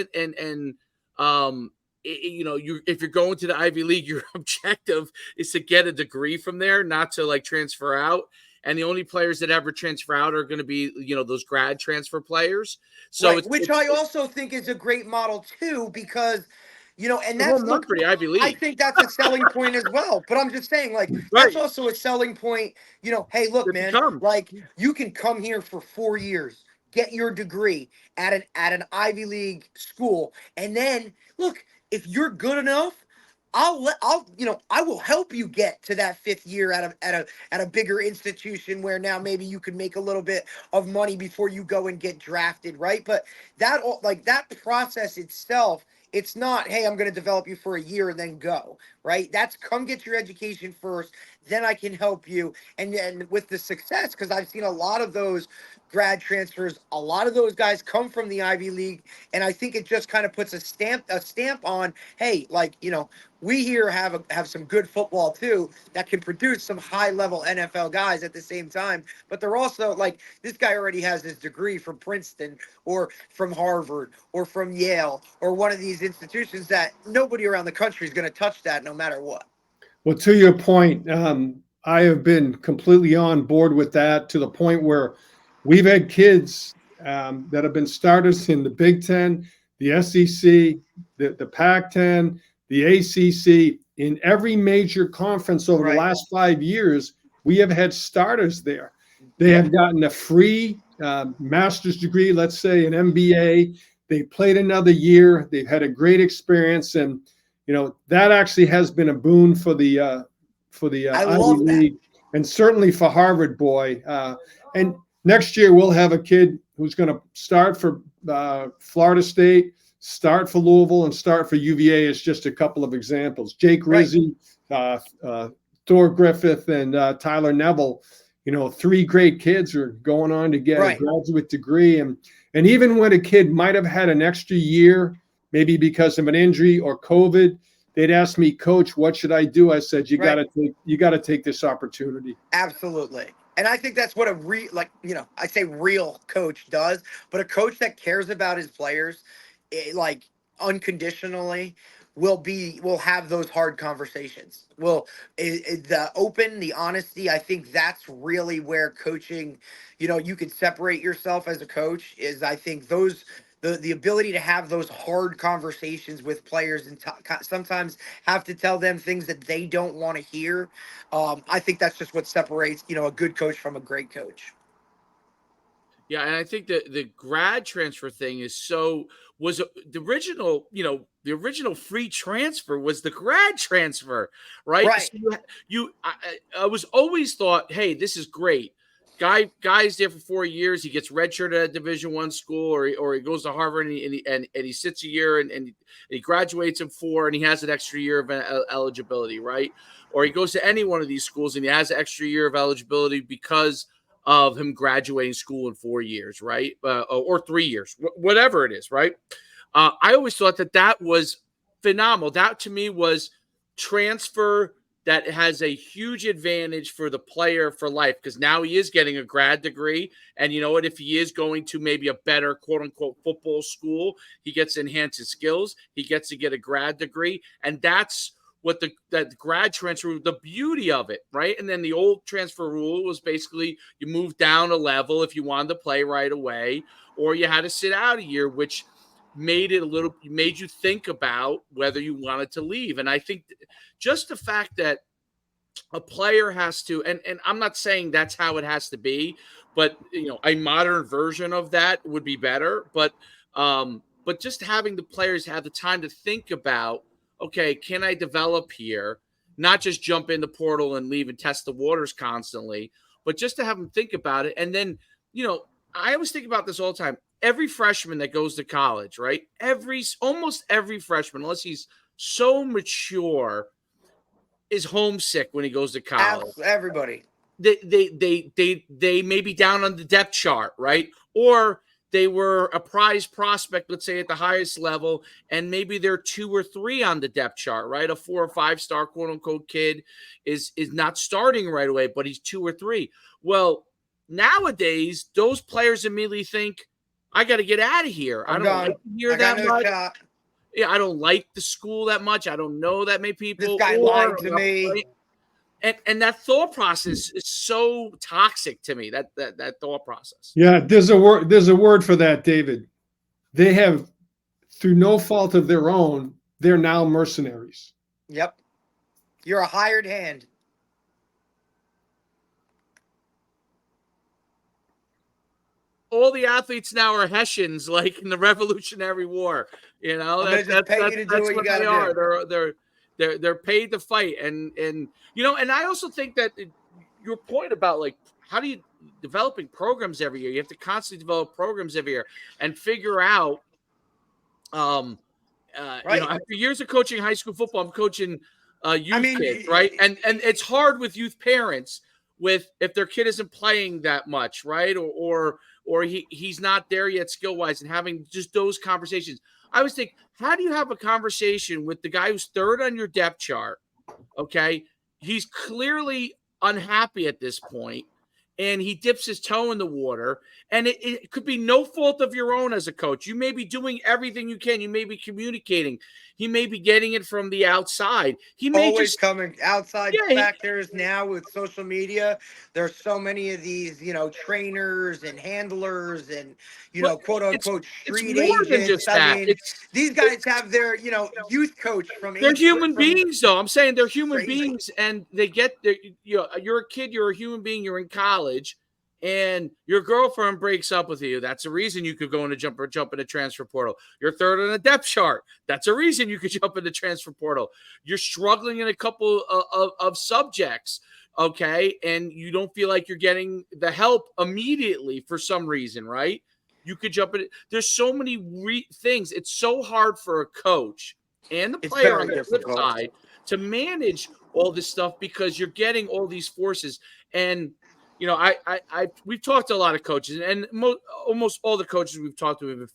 Um, you if you're going to the Ivy League, your objective is to get a degree from there, not to like transfer out. And the only players that ever transfer out are going to be, those grad transfer players. So Right, which I also think is a great model too, because and a home that's run look, for the Ivy I League, think that's a selling point as well. But I'm just saying, like, that's right? also a selling point. Hey, look, It man, becomes like you can come here for 4 years, get your degree at an Ivy League school, and then look, if you're good enough, I will help you get to that fifth year at a bigger institution where now maybe you can make a little bit of money before you go and get drafted, right? But that process itself, it's not, hey, I'm going to develop you for a year and then go, right? That's come get your education first, then I can help you. And with the success, because I've seen a lot of those grad transfers, a lot of those guys come from the Ivy League, and I think it just kind of puts a stamp on, hey, like, we here have some good football too that can produce some high level NFL guys at the same time. But they're also like, this guy already has his degree from Princeton or from Harvard or from Yale or one of these institutions that nobody around the country is going to touch that no matter what. Well, to your point, I have been completely on board with that to the point where we've had kids that have been starters in the Big Ten, the SEC, the Pac-10, the ACC. In every major conference over the Right. last 5 years, we have had starters there. They Yeah. have gotten a free master's degree, let's say an MBA. They played another year. They've had a great experience, and that actually has been a boon for the I Ivy love that. League, and certainly for Harvard boy. And next year we'll have a kid who's going to start for Florida State, start for Louisville, and start for UVA as just a couple of examples. Jake Right. Rizzi, Thor Griffith, and Tyler Neville. Three great kids are going on to get Right. a graduate degree, and even when a kid might have had an extra year, maybe because of an injury or COVID, they'd ask me, Coach, what should I do? I said, you Right. got to take this opportunity. Absolutely. And I think that's what I say real coach does, but a coach that cares about his players, like unconditionally, will have those hard conversations. The honesty, I think that's really where coaching, you can separate yourself as a coach, is I think the ability to have those hard conversations with players and sometimes have to tell them things that they don't want to hear. I think that's just what separates, a good coach from a great coach. Yeah, and I think that the grad transfer thing was the original free transfer was the grad transfer, right? Right. So I was always thought, hey, this is great. Guy's there for 4 years. He gets redshirted at a Division I school, or he goes to Harvard and he sits a year and he graduates in 4 and he has an extra year of eligibility, right? Or he goes to any one of these schools and he has an extra year of eligibility because of him graduating school in 4 years, right? Or 3 years, whatever it is, right? I always thought that was phenomenal. That to me was transfer that has a huge advantage for the player for life, because now he is getting a grad degree. And you know what? If he is going to maybe a better quote unquote football school, he gets to enhance his skills. He gets to get a grad degree. And that's what that grad transfer, the beauty of it, right? And then the old transfer rule was basically you moved down a level if you wanted to play right away, or you had to sit out a year, which made you think about whether you wanted to leave. And I think just the fact that a player has to, and I'm not saying that's how it has to be, but a modern version of that would be better. But just having the players have the time to think about, okay, can I develop here? not just jump in the portal and leave and test the waters constantly, but just to have them think about it. And then, I always think about this all the time. Every freshman that goes to college, right? Almost every freshman, unless he's so mature, is homesick when he goes to college. Everybody. They may be down on the depth chart, right? Or they were a prize prospect, let's say at the highest level, and maybe they're 2 or 3 on the depth chart, right? A 4 or 5 star quote unquote kid is not starting right away, but he's 2 or 3. Well, nowadays, those players immediately think, I got to get out of here. I don't like to hear that much. Yeah, I don't like the school that much. I don't know that many people. This guy lied to me. Right? And that thought process is so toxic to me. That thought process. Yeah, there's a word for that, David. They have, through no fault of their own, they're now mercenaries. Yep. You're a hired hand. All the athletes now are Hessians, like in the Revolutionary War. That's what they are. They're paid to fight, and I also think that your point about like how do you developing programs every year? You have to constantly develop programs every year and figure out. Right. After years of coaching high school football, I'm coaching youth kids, right? And it's hard with youth parents if their kid isn't playing that much, right? Or he's not there yet skill-wise, and having just those conversations. I always think, how do you have a conversation with the guy who's 3rd on your depth chart? Okay. He's clearly unhappy at this point, and he dips his toe in the water, and it could be no fault of your own as a coach. You may be doing everything you can. You may be communicating. He may be getting it from the outside. He may always coming outside factors now with social media. There's so many of these, trainers and handlers and, quote unquote street agents. These guys have their, youth coach from. They're human beings, though. I'm saying they're human beings, and they get their, you're a kid, you're a human being, you're in college, and your girlfriend breaks up with you. That's a reason you could go in jump in the transfer portal. You're 3rd on the depth chart. That's a reason you could jump in the transfer portal. You're struggling in a couple of subjects, okay, and you don't feel like you're getting the help immediately for some reason, right? You could jump in. There's so many things. It's so hard for a coach and the player on the flip side to manage all this stuff because you're getting all these forces. And we've talked to a lot of coaches, and almost all the coaches we've talked to have been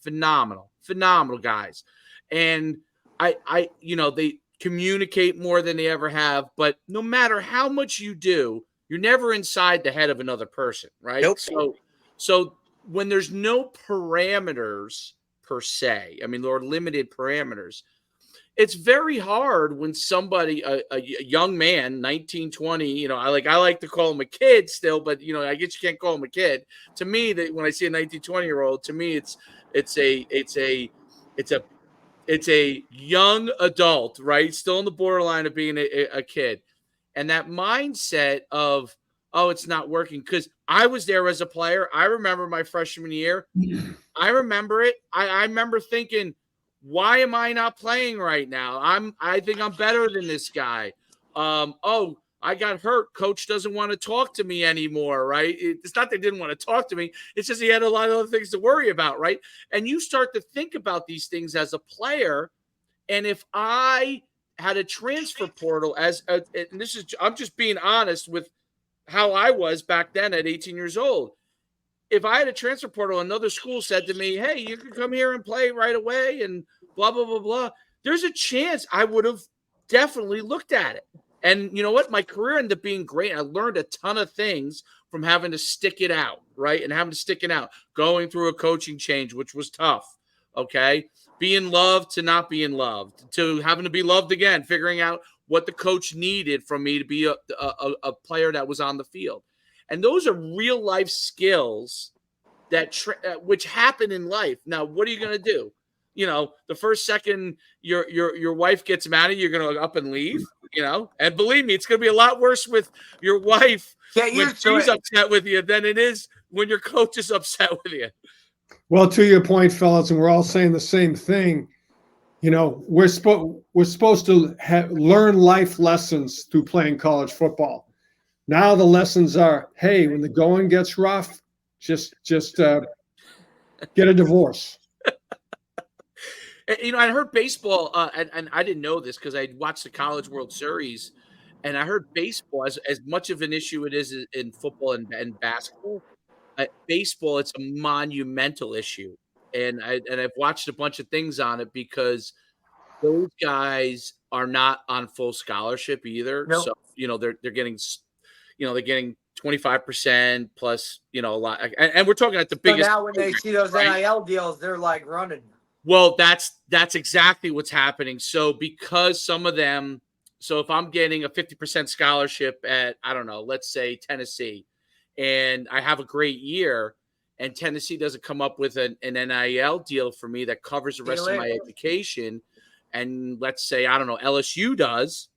phenomenal guys. And they communicate more than they ever have, but no matter how much you do, you're never inside the head of another person, right? Nope. So when there's no parameters per se, or limited parameters, it's very hard when somebody, a young man, 19, 20, I like to call him a kid still, but, I guess you can't call him a kid. To me, that when I see a 19, 20-year-old, to me, it's a young adult, right? Still on the borderline of being a kid. And that mindset of, oh, it's not working. Because I was there as a player. I remember my freshman year. I remember it. I remember thinking, why am I not playing right now? I think I'm better than this guy. I got hurt. Coach doesn't want to talk to me anymore, right? It's not that he didn't want to talk to me. It's just he had a lot of other things to worry about, right? And you start to think about these things as a player. And if I had a transfer portal I'm just being honest with how I was back then at 18 years old. If I had a transfer portal, another school said to me, hey, you can come here and play right away and blah, blah, blah, blah. There's a chance I would have definitely looked at it. And you know what? My career ended up being great. I learned a ton of things from having to stick it out, right? And having to stick it out, going through a coaching change, which was tough, okay? Being loved to not being loved, to having to be loved again, figuring out what the coach needed from me to be a player that was on the field. And those are real life skills that which happen in life. Now, what are you going to do? The first second your wife gets mad at you, you're going to up and leave, and believe me, it's going to be a lot worse with your wife when she's upset with you than it is when your coach is upset with you. Well, to your point, fellas, and we're all saying the same thing, we're supposed to learn life lessons through playing college football. Now the lessons are, hey, when the going gets rough, just get a divorce. I heard baseball, and I didn't know this because I watched the College World Series, and I heard baseball, as much of an issue it is in football and basketball. Baseball, it's a monumental issue, and I've watched a bunch of things on it because those guys are not on full scholarship either. Nope. So they're getting 25% plus a lot, and we're talking at the So biggest. now when they see those right? NIL deals, they're like running. Well, that's exactly what's happening. So because some of them, so if I'm getting a 50% scholarship at, I don't know, let's say Tennessee, and I have a great year, and Tennessee doesn't come up with an NIL deal for me that covers the rest of my education, and let's say, I don't know, LSU does,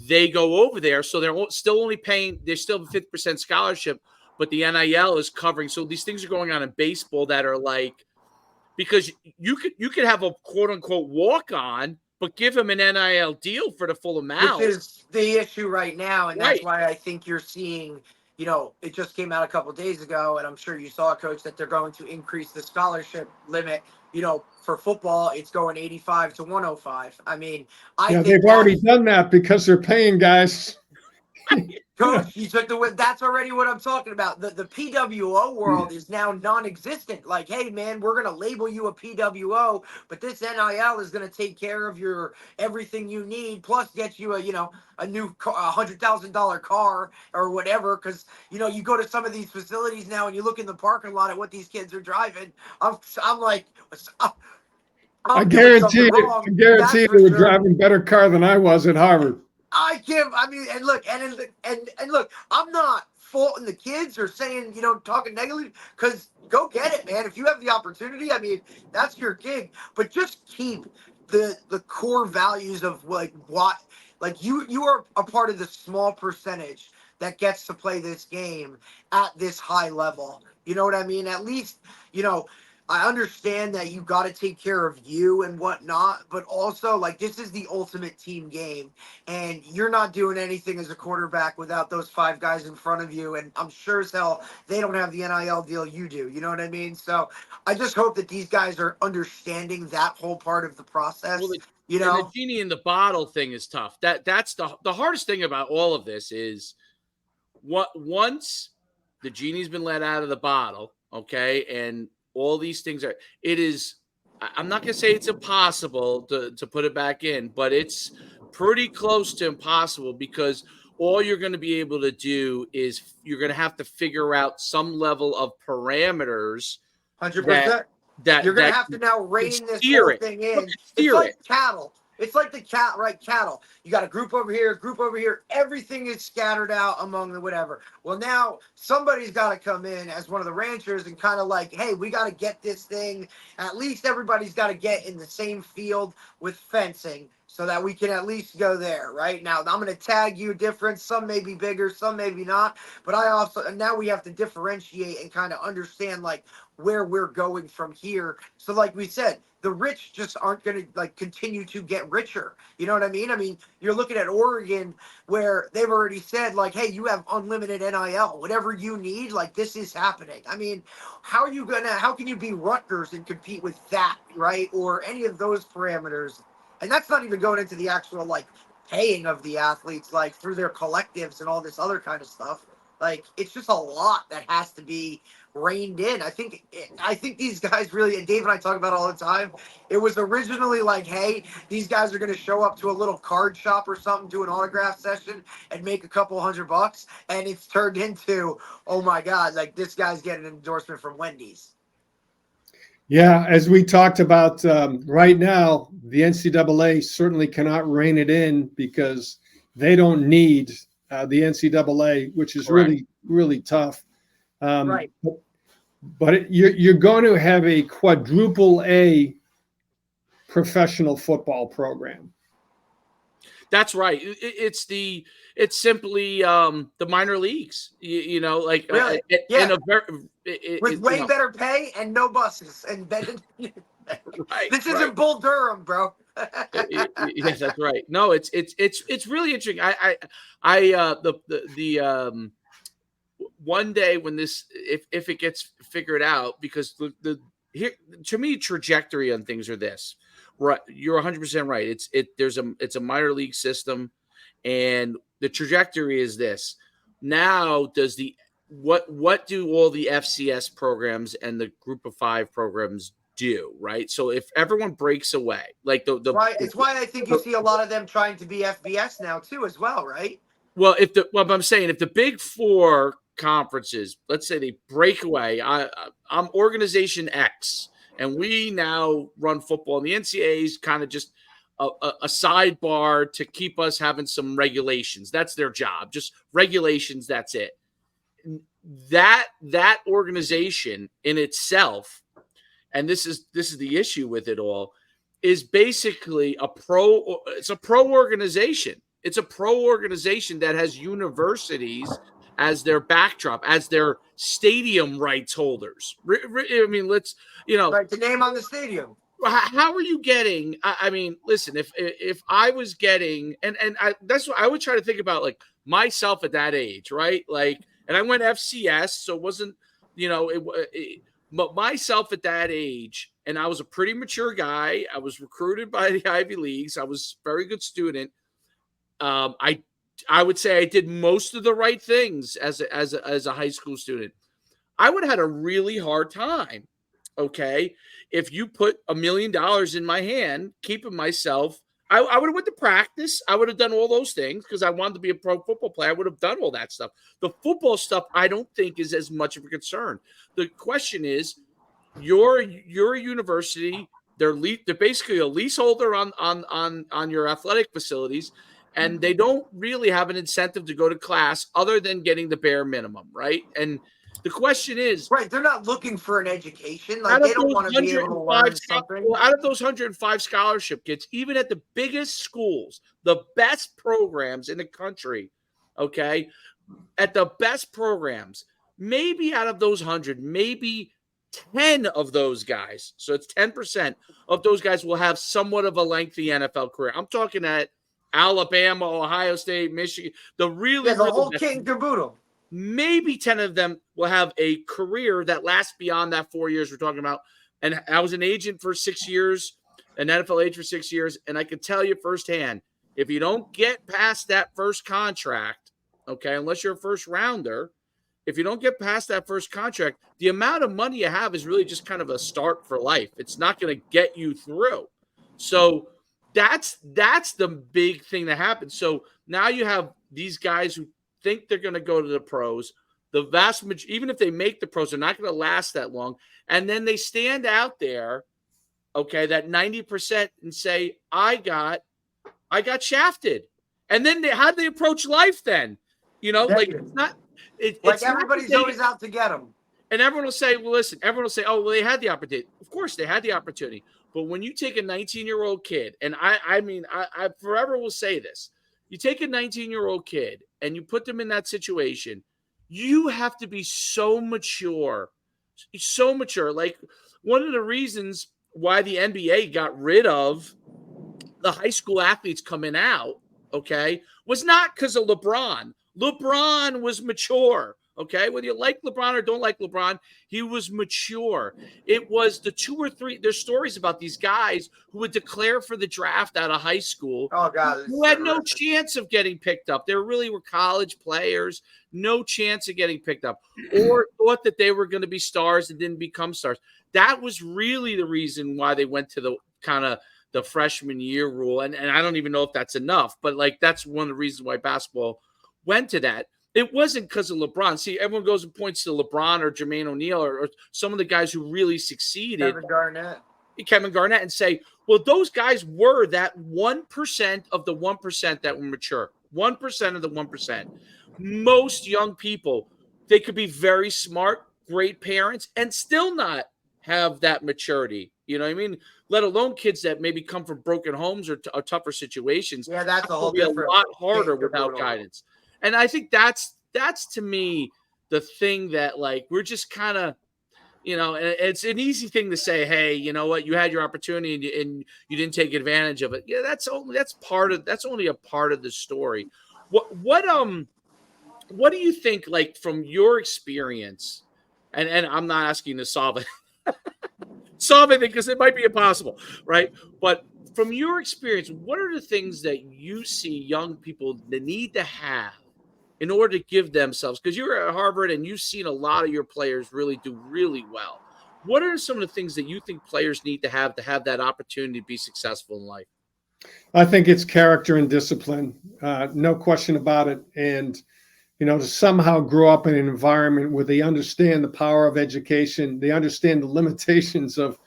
they go over there, so they're still only paying, they're still a 50% scholarship, but the NIL is covering. So these things are going on in baseball that are like, because you could have a quote unquote walk on, but give him an NIL deal for the full amount. Which is the issue right now, and that's Right. why I think you're seeing, it just came out a couple of days ago, and I'm sure you saw, Coach, that they're going to increase the scholarship limit. For football, it's going 85 to 105. I mean, I think they've already done that because they're paying guys. Coach, you took that's already what I'm talking about. The PWO world is now non-existent. Like, hey man, we're gonna label you a PWO, but this NIL is gonna take care of your everything you need, plus get you a new $100,000 car or whatever. Because you go to some of these facilities now and you look in the parking lot at what these kids are driving. I'm like, I guarantee you, they were driving a better car than I was at Harvard. And look, I'm not faulting the kids or saying, talking negatively, because go get it, man. If you have the opportunity, I mean, that's your gig. But just keep the core values of you are a part of the small percentage that gets to play this game at this high level. You know what I mean? At least, I understand that you got to take care of you and whatnot, but also this is the ultimate team game, and you're not doing anything as a quarterback without those 5 guys in front of you. And I'm sure as hell they don't have the NIL deal you do. You know what I mean? So I just hope that these guys are understanding that whole part of the process. Well, and the genie in the bottle thing is tough. That's the hardest thing about all of this is once the genie's been let out of the bottle, okay, and all these things I'm not going to say it's impossible to put it back in, but it's pretty close to impossible, because all you're going to be able to do is you're going to have to figure out some level of parameters. 100%. That you're going to have to now rein this whole thing in. It's like cattle. It's like the cattle. You got a group over here. Everything is scattered out among the whatever. Well, now somebody's got to come in as one of the ranchers and kind of like, hey, we got to get this thing. At least everybody's got to get in the same field with fencing so that we can at least go there, right? Now, I'm going to tag you different. Some may be bigger, some maybe not. But now we have to differentiate and kind of understand where we're going from here. So like we said, the rich just aren't going to continue to get richer. You know what I mean? I mean, you're looking at Oregon where they've already said hey, you have unlimited NIL, whatever you need, this is happening. I mean, how can you be Rutgers and compete with that, right? Or any of those parameters. And that's not even going into the actual paying of the athletes, through their collectives and all this other kind of stuff. It's just a lot that has to be reined in. I think these guys really, and Dave and I talk about it all the time, it was originally hey, these guys are going to show up to a little card shop or something, do an autograph session and make a couple $100, and it's turned into, oh my God, this guy's getting an endorsement from Wendy's. Yeah, as we talked about, right now, the NCAA certainly cannot rein it in because they don't need the NCAA, which is really, really tough. Right. But you're going to have a quadruple A professional football program. That's right. It's simply the minor leagues. Really? With way better pay and no buses and right, this isn't Bull Durham, bro. Yes, that's right. No, it's really interesting. The one day when this, if it gets figured out, because the here, to me, trajectory on things are this, right? You're 100% right. It's a minor league system, and the trajectory is this. Now, what do all the FCS programs and the Group of Five programs do, right? So if everyone breaks away, like It's why I think you see a lot of them trying to be FBS now too, as well, right? well, I'm saying, if the Big Four conferences, let's say they break away, I'm Organization X, and we now run football, and the NCAA is kind of just a sidebar to keep us having some regulations. That's their job, just regulations. That's it. That organization in itself, and this is the issue with it all, is basically it's a pro organization. It's a pro organization that has universities as their backdrop, as their stadium rights holders. I mean, Right, the name on the stadium. how are you getting? I mean, listen, if I was getting, that's what I would try to think about, like myself at that age, right? Like, and I went FCS, so it wasn't, but myself at that age, and I was a pretty mature guy. I was recruited by the Ivy Leagues. I was a very good student. I would say I did most of the right things as a high school student. I would have had a really hard time, okay, if you put $1 million in my hand, keeping myself. I would have went to practice. I would have done all those things because I wanted to be a pro football player. I would have done all that stuff. The football stuff, I don't think, is as much of a concern. The question is, you're a university. They're basically a leaseholder on your athletic facilities, and they don't really have an incentive to go to class other than getting the bare minimum, right? And the question is, right, they're not looking for an education. Like, they don't want to be able to learn something. Out of those 105 scholarship kids, even at the biggest schools, the best programs in the country, okay, at the best programs, maybe out of those 100, maybe 10 of those guys, so it's 10% of those guys, will have somewhat of a lengthy NFL career. I'm talking at Alabama, Ohio State, Michigan, the whole kit and caboodle. Maybe 10 of them will have a career that lasts beyond that 4 years we're talking about. And I was an agent for 6 years, an NFL agent for 6 years, and I can tell you firsthand, if you don't get past that first contract, okay, unless you're a first rounder, if you don't get past that first contract, the amount of money you have is really just kind of a start for life. It's not going to get you through. So that's the big thing that happens. So now you have these guys who think they're going to go to the pros. The vast majority, even if they make the pros, they're not going to last that long. And then they stand out there, okay, that 90%, and say, I got shafted. And then how do they approach life then? Like, it's not. It's everybody's always out to get them. And everyone will say, well, listen, everyone will say, oh, well, they had the opportunity. Of course, they had the opportunity. But when you take a 19-year-old kid, and I forever will say this, you take a 19-year-old kid and you put them in that situation, you have to be so mature. Like, one of the reasons why the NBA got rid of the high school athletes coming out, okay, was not because of LeBron. LeBron was mature. Okay, whether you like LeBron or don't like LeBron, he was mature. It was the 2 or 3. There's stories about these guys who would declare for the draft out of high school. Oh God, who had no chance of getting picked up. They really were college players, no chance of getting picked up, or thought that they were going to be stars and didn't become stars. That was really the reason why they went to the kind of the freshman year rule. And I don't even know if that's enough, but like, that's one of the reasons why basketball went to that. It wasn't because of LeBron. See, everyone goes and points to LeBron or Jermaine O'Neal or some of the guys who really succeeded. Kevin Garnett, and say, well, those guys were that 1% of the 1% that were mature. 1% of the 1%. Most young people, they could be very smart, great parents, and still not have that maturity. You know what I mean? Let alone kids that maybe come from broken homes or tougher situations. Yeah, that's a whole different. A lot harder without guidance. And I think that's to me the thing that, like, we're just kind of, And it's an easy thing to say, hey, you know what, you had your opportunity and you didn't take advantage of it. Yeah, that's only a part of the story. What do you think, like, from your experience, and I'm not asking you to solve it because it might be impossible, right? But from your experience, what are the things that you see young people that need to have in order to give themselves? Because you're at Harvard and you've seen a lot of your players really do really well. What are some of the things that you think players need to have that opportunity to be successful in life? I think it's character and discipline, no question about it. And to somehow grow up in an environment where they understand the power of education, they understand the limitations of,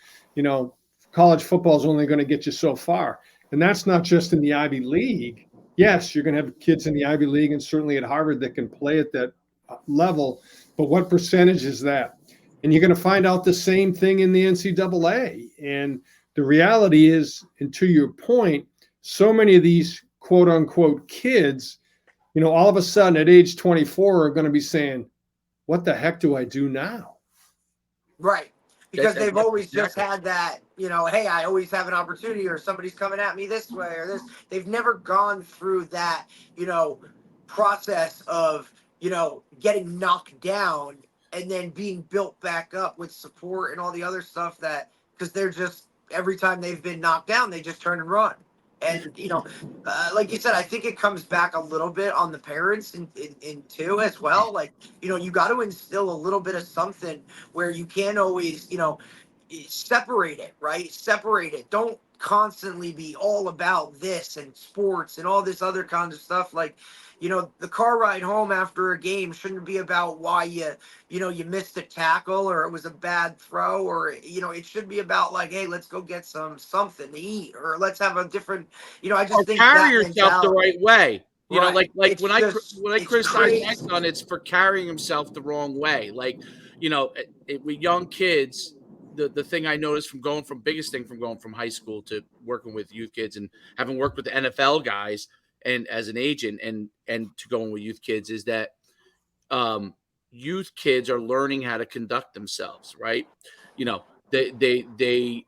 college football is only going to get you so far. And that's not just in the Ivy League. Yes, you're going to have kids in the Ivy League and certainly at Harvard that can play at that level. But what percentage is that? And you're going to find out the same thing in the NCAA. And the reality is, and to your point, so many of these quote unquote kids, all of a sudden at age 24 are going to be saying, what the heck do I do now? Right. Because they've always just had that, hey, I always have an opportunity, or somebody's coming at me this way or this. They've never gone through that, process of, getting knocked down and then being built back up with support and all the other stuff because they're just, every time they've been knocked down, they just turn and run. And, like you said, I think it comes back a little bit on the parents in too as well. Like, you got to instill a little bit of something where you can't always, separate it, right? Separate it. Don't constantly be all about this and sports and all this other kind of stuff. Like, the car ride home after a game shouldn't be about why you missed a tackle or it was a bad throw, or, it should be about like, hey, let's go get something to eat, or let's have a different, I just think carry that yourself the right way. Right. Like when I criticize my son, it's for carrying himself the wrong way. Like, with young kids, the thing I noticed biggest thing from going from high school to working with youth kids and having worked with the NFL guys and as an agent and to going with youth kids is that youth kids are learning how to conduct themselves, right? They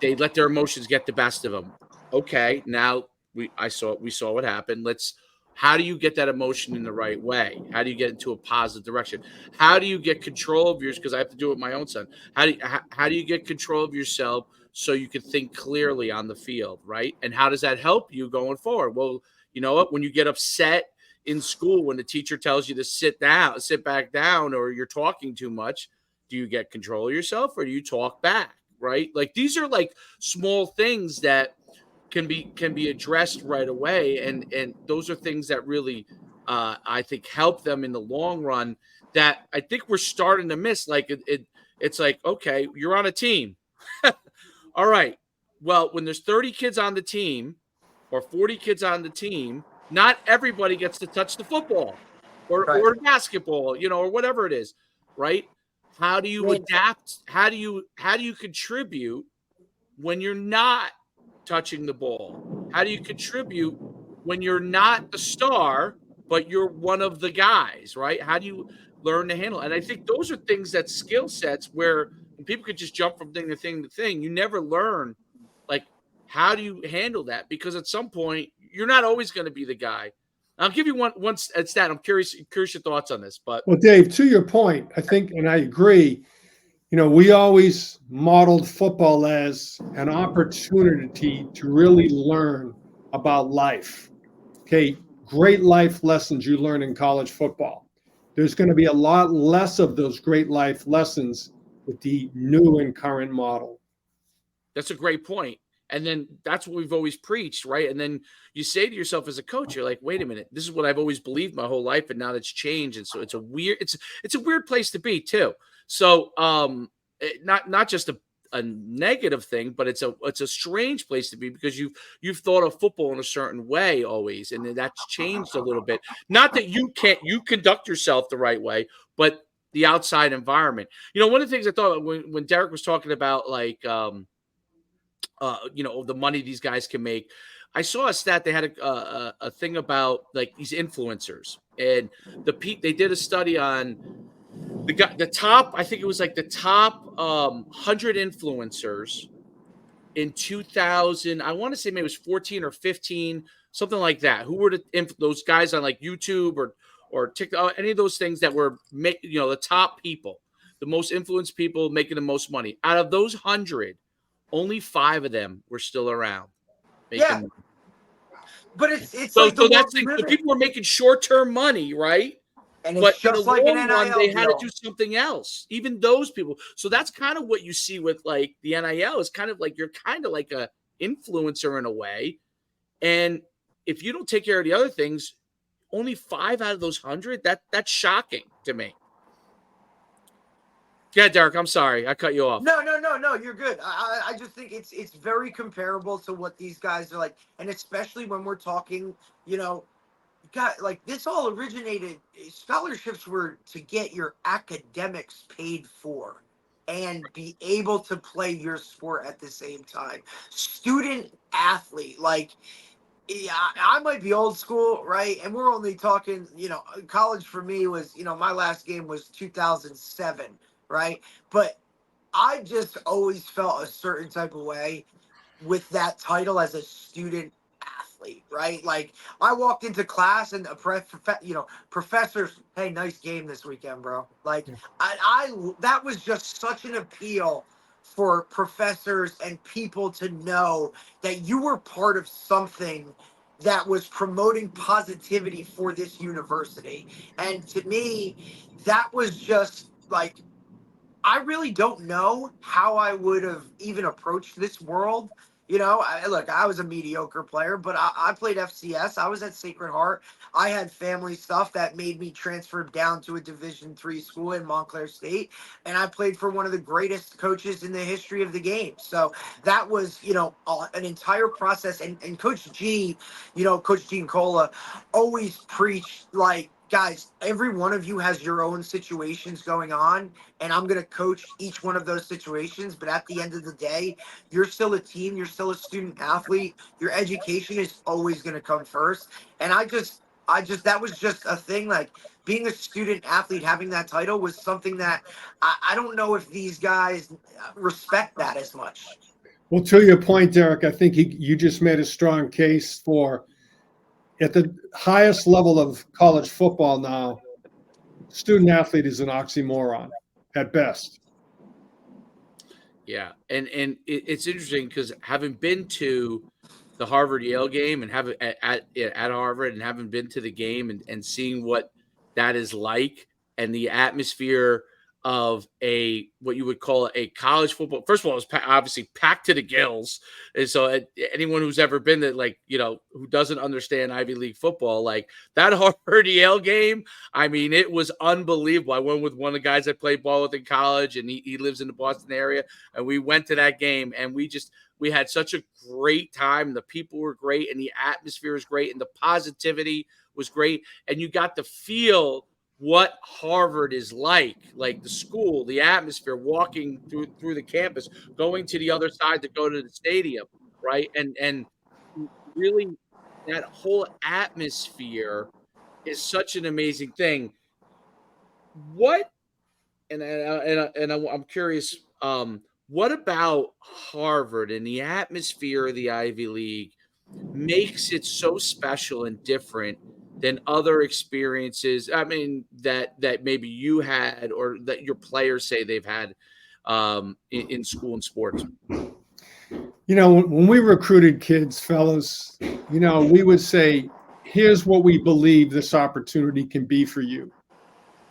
let their emotions get the best of them. Okay, now we saw what happened. How do you get that emotion in the right way? How do you get into a positive direction? How do you get control of yours? Because I have to do it with my own son. How do you get control of yourself so you can think clearly on the field, right? And how does that help you going forward? Well, you know what? When you get upset in school, when the teacher tells you to sit back down, or you're talking too much, do you get control of yourself or do you talk back, right? Like, these are like small things that can be addressed right away, and those are things that really I think help them in the long run that I think we're starting to miss. Like it's like, okay, you're on a team. All right, well, when there's 30 kids on the team or 40 kids on the team, not everybody gets to touch the football or basketball, or whatever it is, right? How do you adapt? How do you contribute when you're not touching the ball? How do you contribute when you're not the star, but you're one of the guys, right? How do you learn to handle it? And I think those are things, that skill sets where people could just jump from thing to thing to thing. You never learn, like, how do you handle that? Because at some point, you're not always going to be the guy. I'll give you one stat. I'm curious your thoughts on this. But well, Dave, to your point, I think, and I agree, we always modeled football as an opportunity to really learn about life. Okay, great life lessons you learn in college football. There's going to be a lot less of those great life lessons with the new and current model. That's a great point. And then that's what we've always preached, right? And then you say to yourself as a coach, you're like, wait a minute, this is what I've always believed my whole life, and now that's changed. And so it's a weird place to be too. So not just a negative thing, but it's a strange place to be, because you've thought of football in a certain way always, and that's changed a little bit. Not that you conduct yourself the right way, but the outside environment. One of the things I thought when Derek was talking about, like, the money these guys can make, I saw a stat. They had a thing about, like, these influencers, and they did a study on the top, I think it was like the top 100 influencers in 2000. I want to say maybe it was 14 or 15, something like that. Who were those guys on like YouTube or TikTok, any of those things that were the top people, the most influenced people making the most money. Out of those 100, only 5 of them were still around making Yeah. money. But it's So like the world that's we like, live so in. people were making short-term money, right? And it's But in the just like an long run, NIL they had to deal. do something else. Even those people. So that's kind of what you see with like the NIL is kind of like you're kind of like a influencer in a way. And if you don't take care of the other things, only 5 out of those 100, that's shocking to me. Yeah, Derek, I'm sorry. I cut you off. No, you're good. I just think it's very comparable to what these guys are like, and especially when we're talking, God, like this all originated. Scholarships were to get your academics paid for and be able to play your sport at the same time. Student athlete, like, yeah, I might be old school, right? And we're only talking, college for me was, my last game was 2007, right? But I just always felt a certain type of way with that title as a student athlete, right? Like I walked into class and professors, hey, nice game this weekend, bro. Like I that was just such an appeal for professors and people to know that you were part of something that was promoting positivity for this university. And to me, that was just like I really don't know how I would have even approached this world. Look, I was a mediocre player, but I played FCS. I was at Sacred Heart. I had family stuff that made me transfer down to a Division III school in Montclair State, and I played for one of the greatest coaches in the history of the game. So that was, an entire process. And Coach G, Coach Gene Cola, always preached like, guys, every one of you has your own situations going on, and I'm going to coach each one of those situations. But at the end of the day, you're still a team. You're still a student athlete. Your education is always going to come first. And that was just a thing. Like being a student athlete, having that title was something that I don't know if these guys respect that as much. Well, to your point, Derek, I think you just made a strong case for at the highest level of college football now, student athlete is an oxymoron at best. Yeah, and it's interesting because having been to the Harvard Yale game and having at Harvard and having been to the game and seeing what that is like and the atmosphere of what you would call a college football. First of all, it was obviously packed to the gills, and so anyone who's ever been there, like who doesn't understand Ivy League football, like that Harvard Yale game, I mean, it was unbelievable. I went with one of the guys I played ball with in college, and he lives in the Boston area, and we went to that game, and we had such a great time. The people were great, and the atmosphere was great, and the positivity was great, and you got to feel what Harvard is like the school, the atmosphere, walking through the campus, going to the other side to go to the stadium, right? And really, that whole atmosphere is such an amazing thing. What I'm curious, what about Harvard and the atmosphere of the Ivy League makes it so special and different than other experiences? I mean, that maybe you had or that your players say they've had in school and sports. When we recruited kids, fellas, we would say, here's what we believe this opportunity can be for you.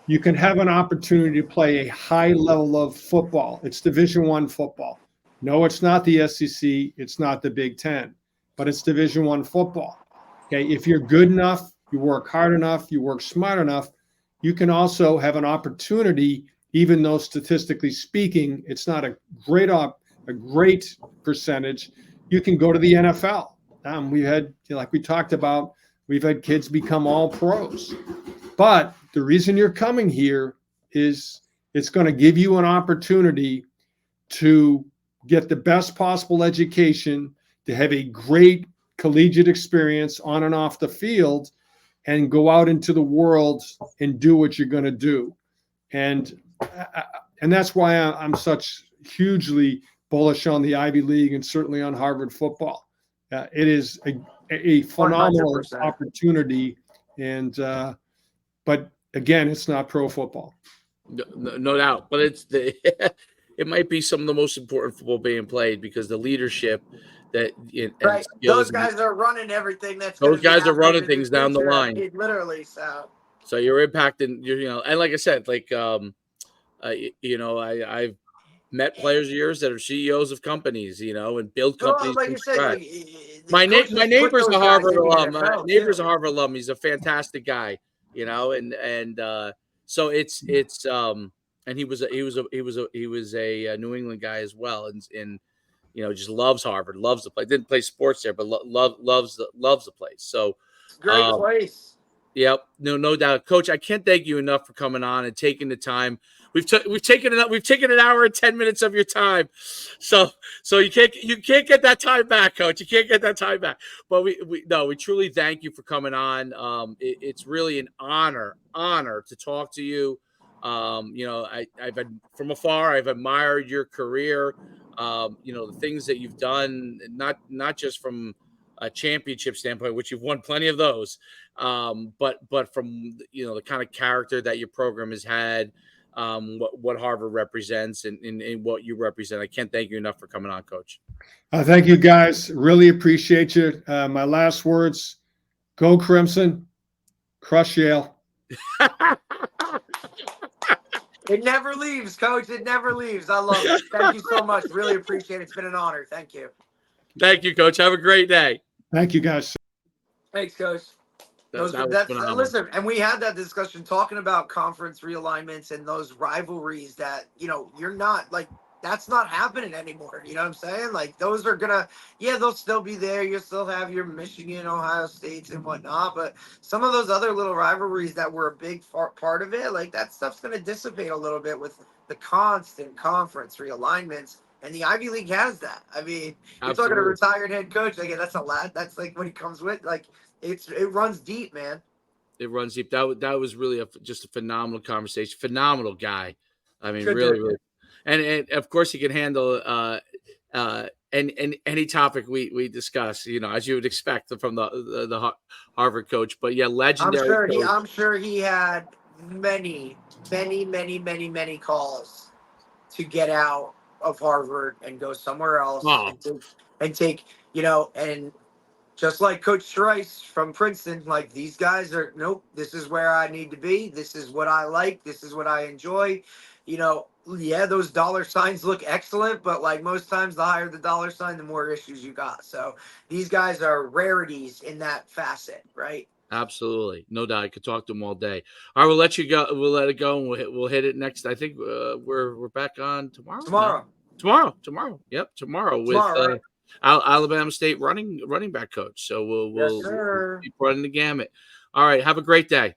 You can have an opportunity to play a high level of football. It's Division I football. No, it's not the SEC. It's not the Big Ten, but it's Division I football. Okay, if you're good enough, you work hard enough, you work smart enough, you can also have an opportunity, even though statistically speaking, it's not a great percentage. You can go to the NFL. We've had, like we talked about, we've had kids become all pros. But the reason you're coming here is it's going to give you an opportunity to get the best possible education, to have a great collegiate experience on and off the field, and go out into the world and do what you're going to do. And and that's why I'm such hugely bullish on the Ivy League and certainly on Harvard football. It is a phenomenal 100%. opportunity, and but again, it's not pro football. No doubt, but it's it might be some of the most important football being played because the leadership and Right. skills. Those guys are running everything that's Those guys are running in things down the future, line. literally. So you're impacting, and like I said, like I've met players of yours that are CEOs of companies, and build companies Like from you said, scratch. my My neighbor's a Harvard alum. My Neighbor's a Harvard alum. He's a fantastic guy, and so it's and he was a New England guy as well, and just loves Harvard, loves the place. Didn't play sports there, but loves the place. So it's a great place. Yep, no doubt, Coach. I can't thank you enough for coming on and taking the time. We've taken an hour and 10 minutes of your time, so you can't get that time back, Coach. You can't get that time back. But we truly thank you for coming on. It's really an honor to talk to you. I've been from afar. I've admired your career. The things that you've done, not just from a championship standpoint, which you've won plenty of those, but from the kind of character that your program has had, what Harvard represents and what you represent. I can't thank you enough for coming on, Coach. Thank you, guys. Really appreciate you. My last words: go Crimson, crush Yale. It never leaves, Coach. It never leaves. I love it. Thank you so much. Really appreciate it. It's been an honor. Thank you. Thank you, Coach. Have a great day. Thank you, guys. Thanks, Coach. That was listen, and we had that discussion talking about conference realignments and those rivalries that, you're not like, that's not happening anymore. You know what I'm saying? Like those are they'll still be there. You'll still have your Michigan, Ohio States and whatnot. But some of those other little rivalries that were a big part of it, like that stuff's going to dissipate a little bit with the constant conference realignments. And the Ivy League has that. I mean, you're talking to a retired head coach. Like, that's a lot. That's like what he comes with. Like, it runs deep, man. It runs deep. That was really just a phenomenal conversation. Phenomenal guy. I mean, Good really, dude. really. And of course, he can handle any topic we discuss. As you would expect from the Harvard coach. But yeah, legendary. I'm sure he had many calls to get out of Harvard and go somewhere else and take, and just like Coach Trice from Princeton, like these guys are, nope, this is where I need to be. This is what I like. This is what I enjoy. Yeah, those dollar signs look excellent, but like most times, the higher the dollar sign, the more issues you got. So these guys are rarities in that facet, right? Absolutely, no doubt. I could talk to them all day. All right, we'll let you go. We'll let it go, and we'll hit it next. I think we're back on tomorrow. Tomorrow. Yep, tomorrow with right? Alabama State running back coach. So we'll keep running the gamut. All right, have a great day.